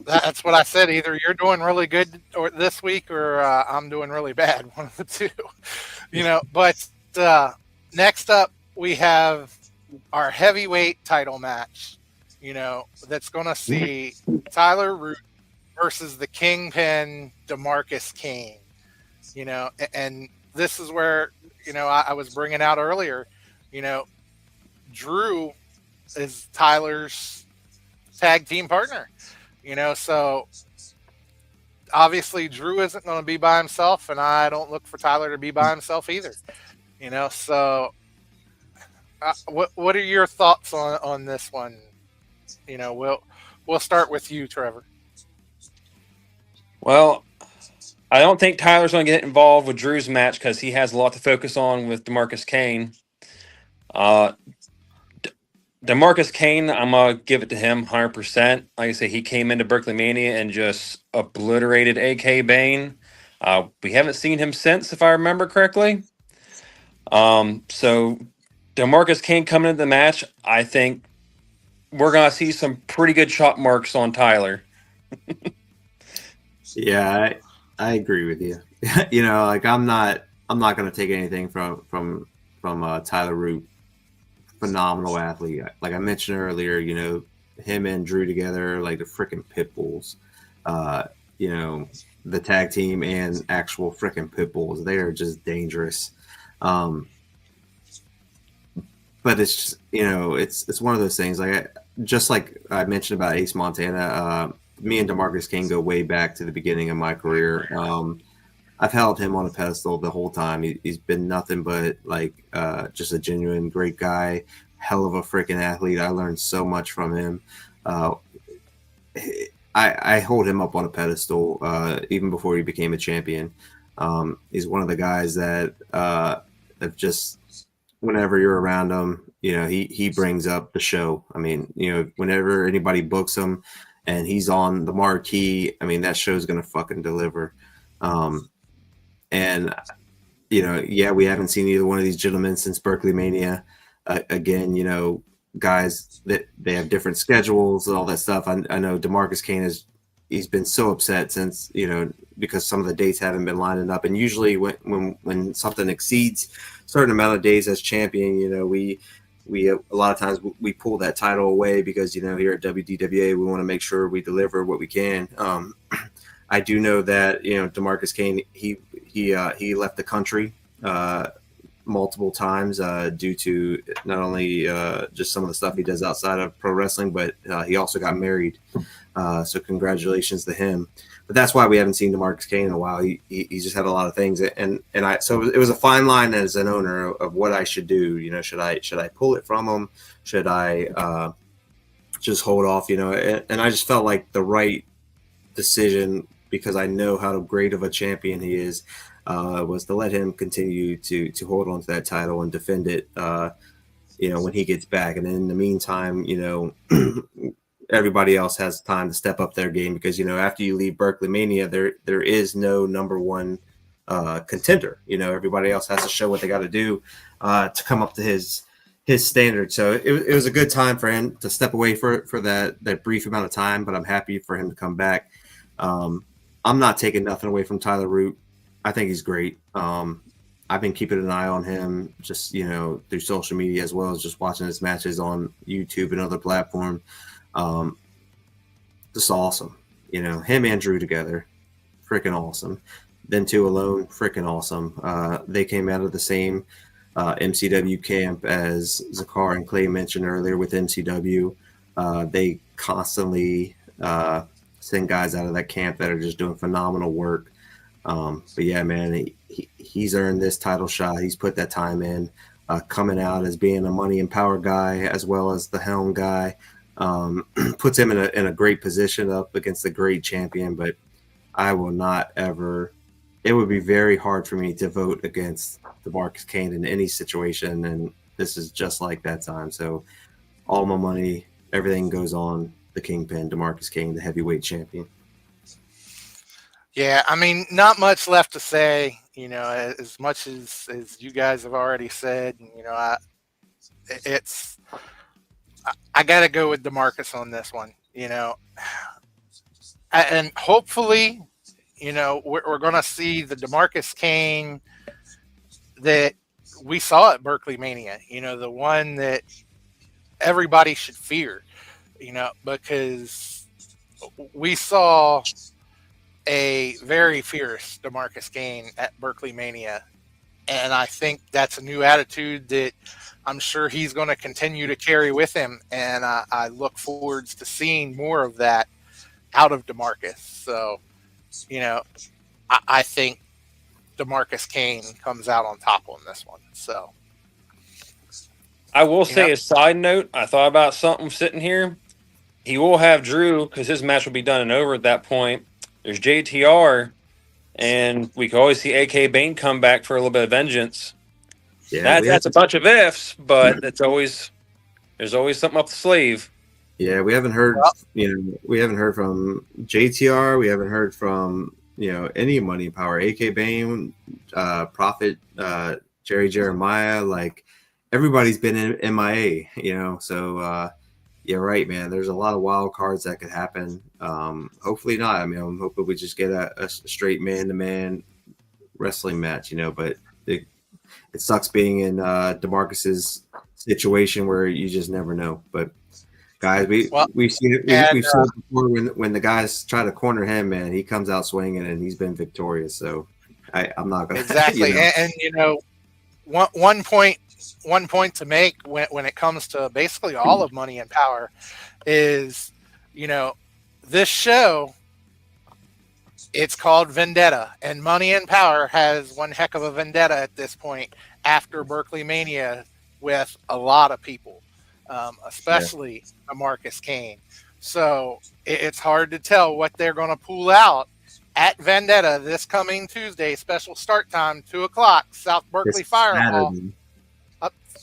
that's what I said. Either you're doing really good this week, or I'm doing really bad. One of the two, But next up, we have our heavyweight title match. That's going to see Tyler Root versus the Kingpin, DeMarcus Kane. And this is where I was bringing out earlier. Drew is Tyler's tag team partner. So obviously Drew isn't going to be by himself, and I don't look for Tyler to be by himself either. So what are your thoughts on this one? We'll start with you, Trevor. well, I don't think Tyler's going to get involved with Drew's match because he has a lot to focus on with DeMarcus Kane. DeMarcus Kane, I'm going to give it to him 100%. Like I say, he came into Berkeley Mania and just obliterated AK Bane. We haven't seen him since, if I remember correctly. So DeMarcus Kane coming into the match, I think we're going to see some pretty good chop marks on Tyler. Yeah, I agree with you. I'm not going to take anything from Tyler Root. Phenomenal athlete. Like I mentioned earlier, him and Drew together, like the freaking pit bulls. The tag team and actual freaking pit bulls. They are just dangerous. But it's just, it's one of those things. Just like I mentioned about Ace Montana. Me and DeMarcus Kane go way back to the beginning of my career. I've held him on a pedestal the whole time. He's been nothing but just a genuine great guy, hell of a freaking athlete. I learned so much from him. I hold him up on a pedestal even before he became a champion. He's one of the guys that have just, whenever you're around him, he brings up the show. I mean, whenever anybody books him and he's on the marquee, I mean, that show's going to fucking deliver. And, we haven't seen either one of these gentlemen since Berkeley Mania. Again, guys that they have different schedules and all that stuff. I know DeMarcus Kane he's been so upset since, because some of the dates haven't been lining up. And usually when something exceeds a certain amount of days as champion, we a lot of times we pull that title away because, here at WDWA, we want to make sure we deliver what we can. I do know that, DeMarcus Kane, he left the country multiple times due to not only just some of the stuff he does outside of pro wrestling, but he also got married. So congratulations to him. But that's why we haven't seen DeMarcus Kane in a while. He just had a lot of things, so it was a fine line as an owner of what I should do. Should I pull it from him? Should I just hold off? And I just felt like the right decision, because I know how great of a champion he is, was to let him continue to hold on to that title and defend it, when he gets back. And in the meantime, everybody else has time to step up their game, because, after you leave Berkeley Mania, there is no number one contender. Everybody else has to show what they got to do to come up to his standard. So it was a good time for him to step away for that brief amount of time, but I'm happy for him to come back. I'm not taking nothing away from Tyler Root. I think he's great. I've been keeping an eye on him just, through social media, as well as just watching his matches on YouTube and other platforms. Just awesome. Him and Drew together, freaking awesome. Them two alone, freaking awesome. They came out of the same MCW camp as Zakar and Clay mentioned earlier with MCW. They constantly send guys out of that camp that are just doing phenomenal work. But yeah, man, he's earned this title shot. He's put that time in, coming out as being a money and power guy as well as the helm guy. Puts him in a great position up against a great champion. But I will not ever. It would be very hard for me to vote against DeMarcus Kane in any situation, and this is just like that time. So all my money, everything goes on the Kingpin, DeMarcus Kane, the heavyweight champion. Yeah, I mean, not much left to say. As much as you guys have already said. I got to go with DeMarcus on this one. And hopefully, we're going to see the DeMarcus Kane that we saw at Berkeley Mania. The one that everybody should fear. Because we saw a very fierce DeMarcus Kane at Berkeley Mania. And I think that's a new attitude that I'm sure he's going to continue to carry with him. And I look forward to seeing more of that out of DeMarcus. So, I think DeMarcus Kane comes out on top on this one. So, I will say a side note. I thought about something sitting here. He will have Drew because his match will be done and over at that point. There's JTR, and we can always see AK Bane come back for a little bit of vengeance. Yeah, that's a bunch of ifs, but there's always something up the sleeve. Yeah, we haven't heard. We haven't heard from JTR. We haven't heard from any Money Power. AK Bane, Prophet, Jerry Jeremiah. Like everybody's been in MIA. So. Yeah, right, man. There's a lot of wild cards that could happen. Hopefully not. I mean, I'm hoping we just get a straight man-to-man wrestling match, but it sucks being in DeMarcus's situation where you just never know. But guys, we've seen it. We've seen it before when the guys try to corner him, man. He comes out swinging and he's been victorious. So I'm not gonna exactly. And one point to make when it comes to basically all of Money and Power is, this show, it's called Vendetta, and Money and Power has one heck of a vendetta at this point after Berkeley Mania with a lot of people, especially DeMarcus Kane. So it's hard to tell what they're going to pull out at Vendetta this coming Tuesday. Special start time, 2:00, South Berkeley Fire Hall.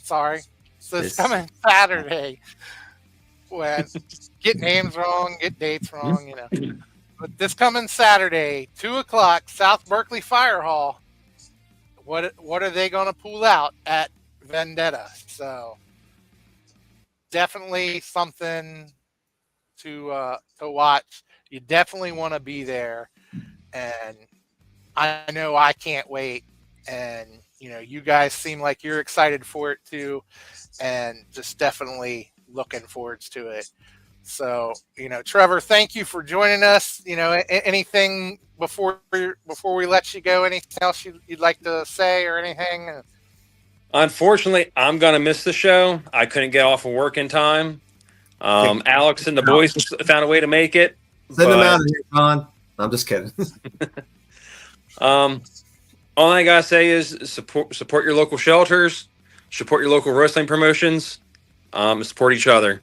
Sorry. So it's coming Saturday. When get names wrong, get dates wrong, But this coming Saturday, 2:00, South Berkeley Fire Hall. What are they going to pull out at Vendetta? So definitely something to watch. You definitely want to be there, and I know I can't wait. And you guys seem like you're excited for it too, and just definitely looking forward to it. So, Trevor, thank you for joining us. Anything before we let you go? Anything else you'd like to say or anything? Unfortunately, I'm gonna miss the show. I couldn't get off of work in time. Alex and the boys found a way to make it. Send them out of here, Con. I'm just kidding. All I gotta say is support your local shelters, support your local wrestling promotions, support each other.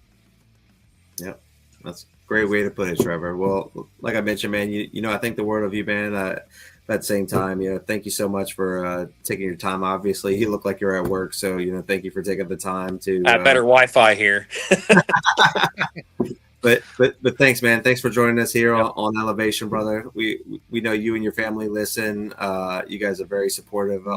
Yep, that's a great way to put it, Trevor. Well, like I mentioned, man, I think the world of you, man. At that same time, thank you so much for taking your time. Obviously, you look like you're at work, so thank you for taking the time to. I have better Wi-Fi here. But thanks, man. Thanks for joining us here on Elevation, brother. We know you and your family listen. You guys are very supportive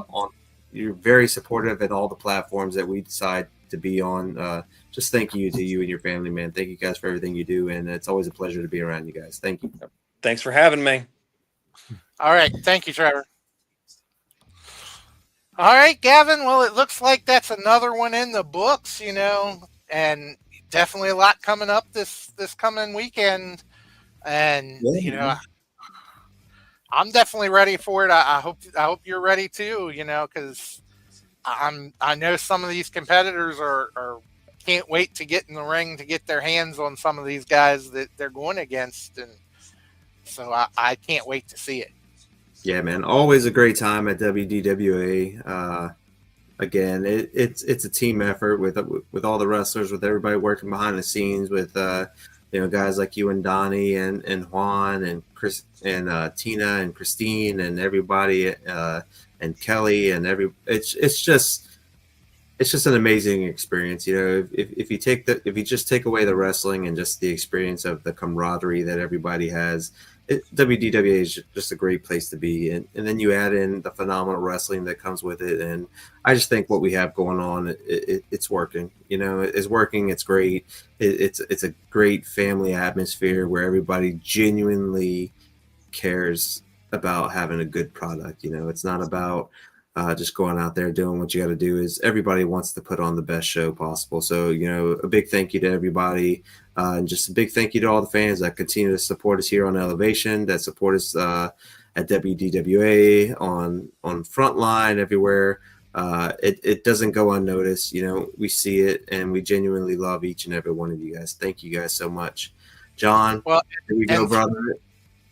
you're very supportive at all the platforms that we decide to be on. Just thank you to you and your family, man. Thank you guys for everything you do, and it's always a pleasure to be around you guys. Thank you. Thanks for having me. All right, thank you, Trevor. All right, Gavin. Well, it looks like that's another one in the books, and definitely a lot coming up this coming weekend, and I'm definitely ready for it. I hope you're ready too. Because I know some of these competitors are can't wait to get in the ring to get their hands on some of these guys that they're going against, and so I can't wait to see it. Yeah, man, always a great time at WDWA. Again, it's a team effort with all the wrestlers, with everybody working behind the scenes, with guys like you and Donnie and Juan and Chris and Tina and Christine and everybody. and Kelly and it's just an amazing experience. You know, if you just take away the wrestling and just the experience of the camaraderie that everybody has, WDWA is just a great place to be. And then you add in the phenomenal wrestling that comes with it. And I just think what we have going on, it's working. You know, it's working. It's great. It's a great family atmosphere where everybody genuinely cares about having a good product. You know, it's not about just going out there doing what you got to do. Is everybody wants to put on the best show possible. So, you know, a big thank you to everybody. And just a big thank you to all the fans that continue to support us here on Elevation, that support us at WDWA, on Frontline, everywhere. It doesn't go unnoticed. You know, we see it, and we genuinely love each and every one of you guys. Thank you guys so much. John, well, here we go, brother.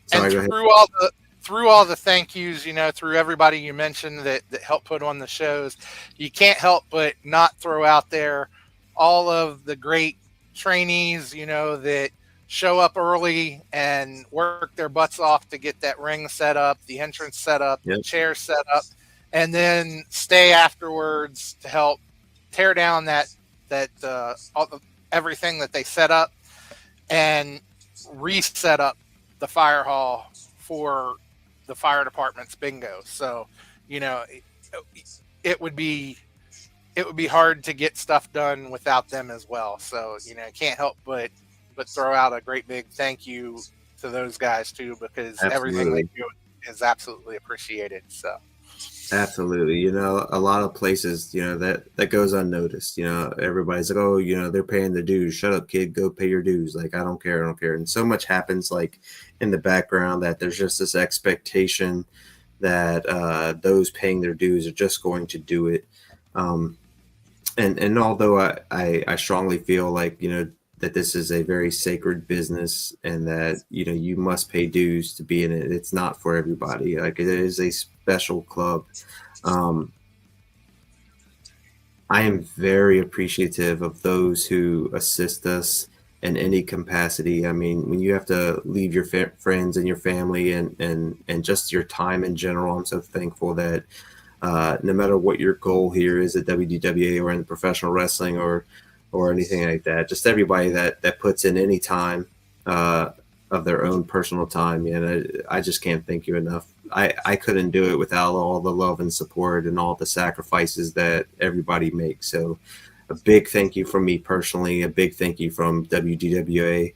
Sorry, and go ahead. through all the thank yous, you know, through everybody you mentioned that helped put on the shows, you can't help but not throw out there all of the great trainees, you know, that show up early and work their butts off to get that ring set up, the entrance set up, Yep. the chair set up, and then stay afterwards to help tear down everything that they set up and reset up the fire hall for the fire department's bingo. So, you know, it would be hard to get stuff done without them as well. So, you know, can't help but throw out a great big thank you to those guys too, because everything they do is absolutely appreciated. So Absolutely. You know, a lot of places, you know, that goes unnoticed. You know, everybody's like, oh, you know, they're paying the dues. Shut up, kid. Go pay your dues. Like, I don't care. And so much happens like in the background that there's just this expectation that those paying their dues are just going to do it. And although I strongly feel like, you know, that this is a very sacred business and that, you know, you must pay dues to be in it. It's not for everybody. Like, it is a special club. I am very appreciative of those who assist us in any capacity. I mean, when you have to leave your friends and your family and just your time in general, I'm so thankful that no matter what your goal here is at WDWA or in professional wrestling or anything like that, just everybody that puts in any time of their own personal time. And I just can't thank you enough. I couldn't do it without all the love and support and all the sacrifices that everybody makes. So a big thank you from me personally, a big thank you from WDWA.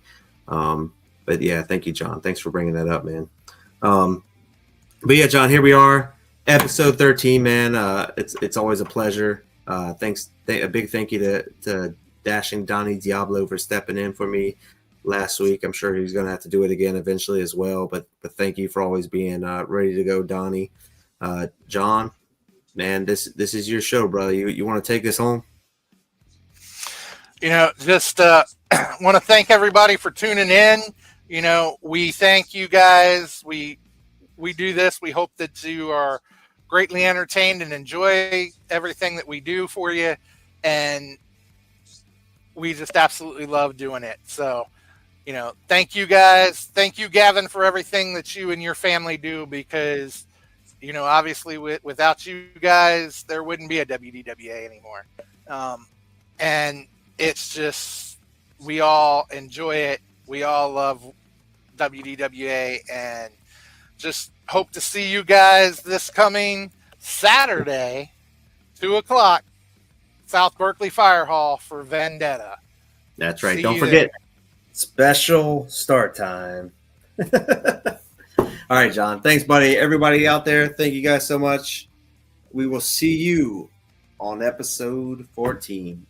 But yeah, thank you, John. Thanks for bringing that up, man. But yeah, John, here we are, episode 13, man. It's always a pleasure. A big thank you to Dashing Donnie Diablo for stepping in for me last week. I'm sure he's going to have to do it again eventually as well. But thank you for always being ready to go, Donnie. John, man, this is your show, brother. You want to take this home? You know, just want to thank everybody for tuning in. You know, we thank you guys. We do this. We hope that you are greatly entertained and enjoy everything that we do for you. And we just absolutely love doing it. So, you know, thank you guys. Thank you, Gaven, for everything that you and your family do, because, you know, obviously without you guys, there wouldn't be a WDWA anymore. And it's just, we all enjoy it. We all love WDWA, and just hope to see you guys this coming Saturday, 2:00, South Berkeley Fire Hall for Vendetta. That's right. See Don't you forget, there. special start time. All right, John. Thanks, buddy. Everybody out there, thank you guys so much. We will see you on episode 14.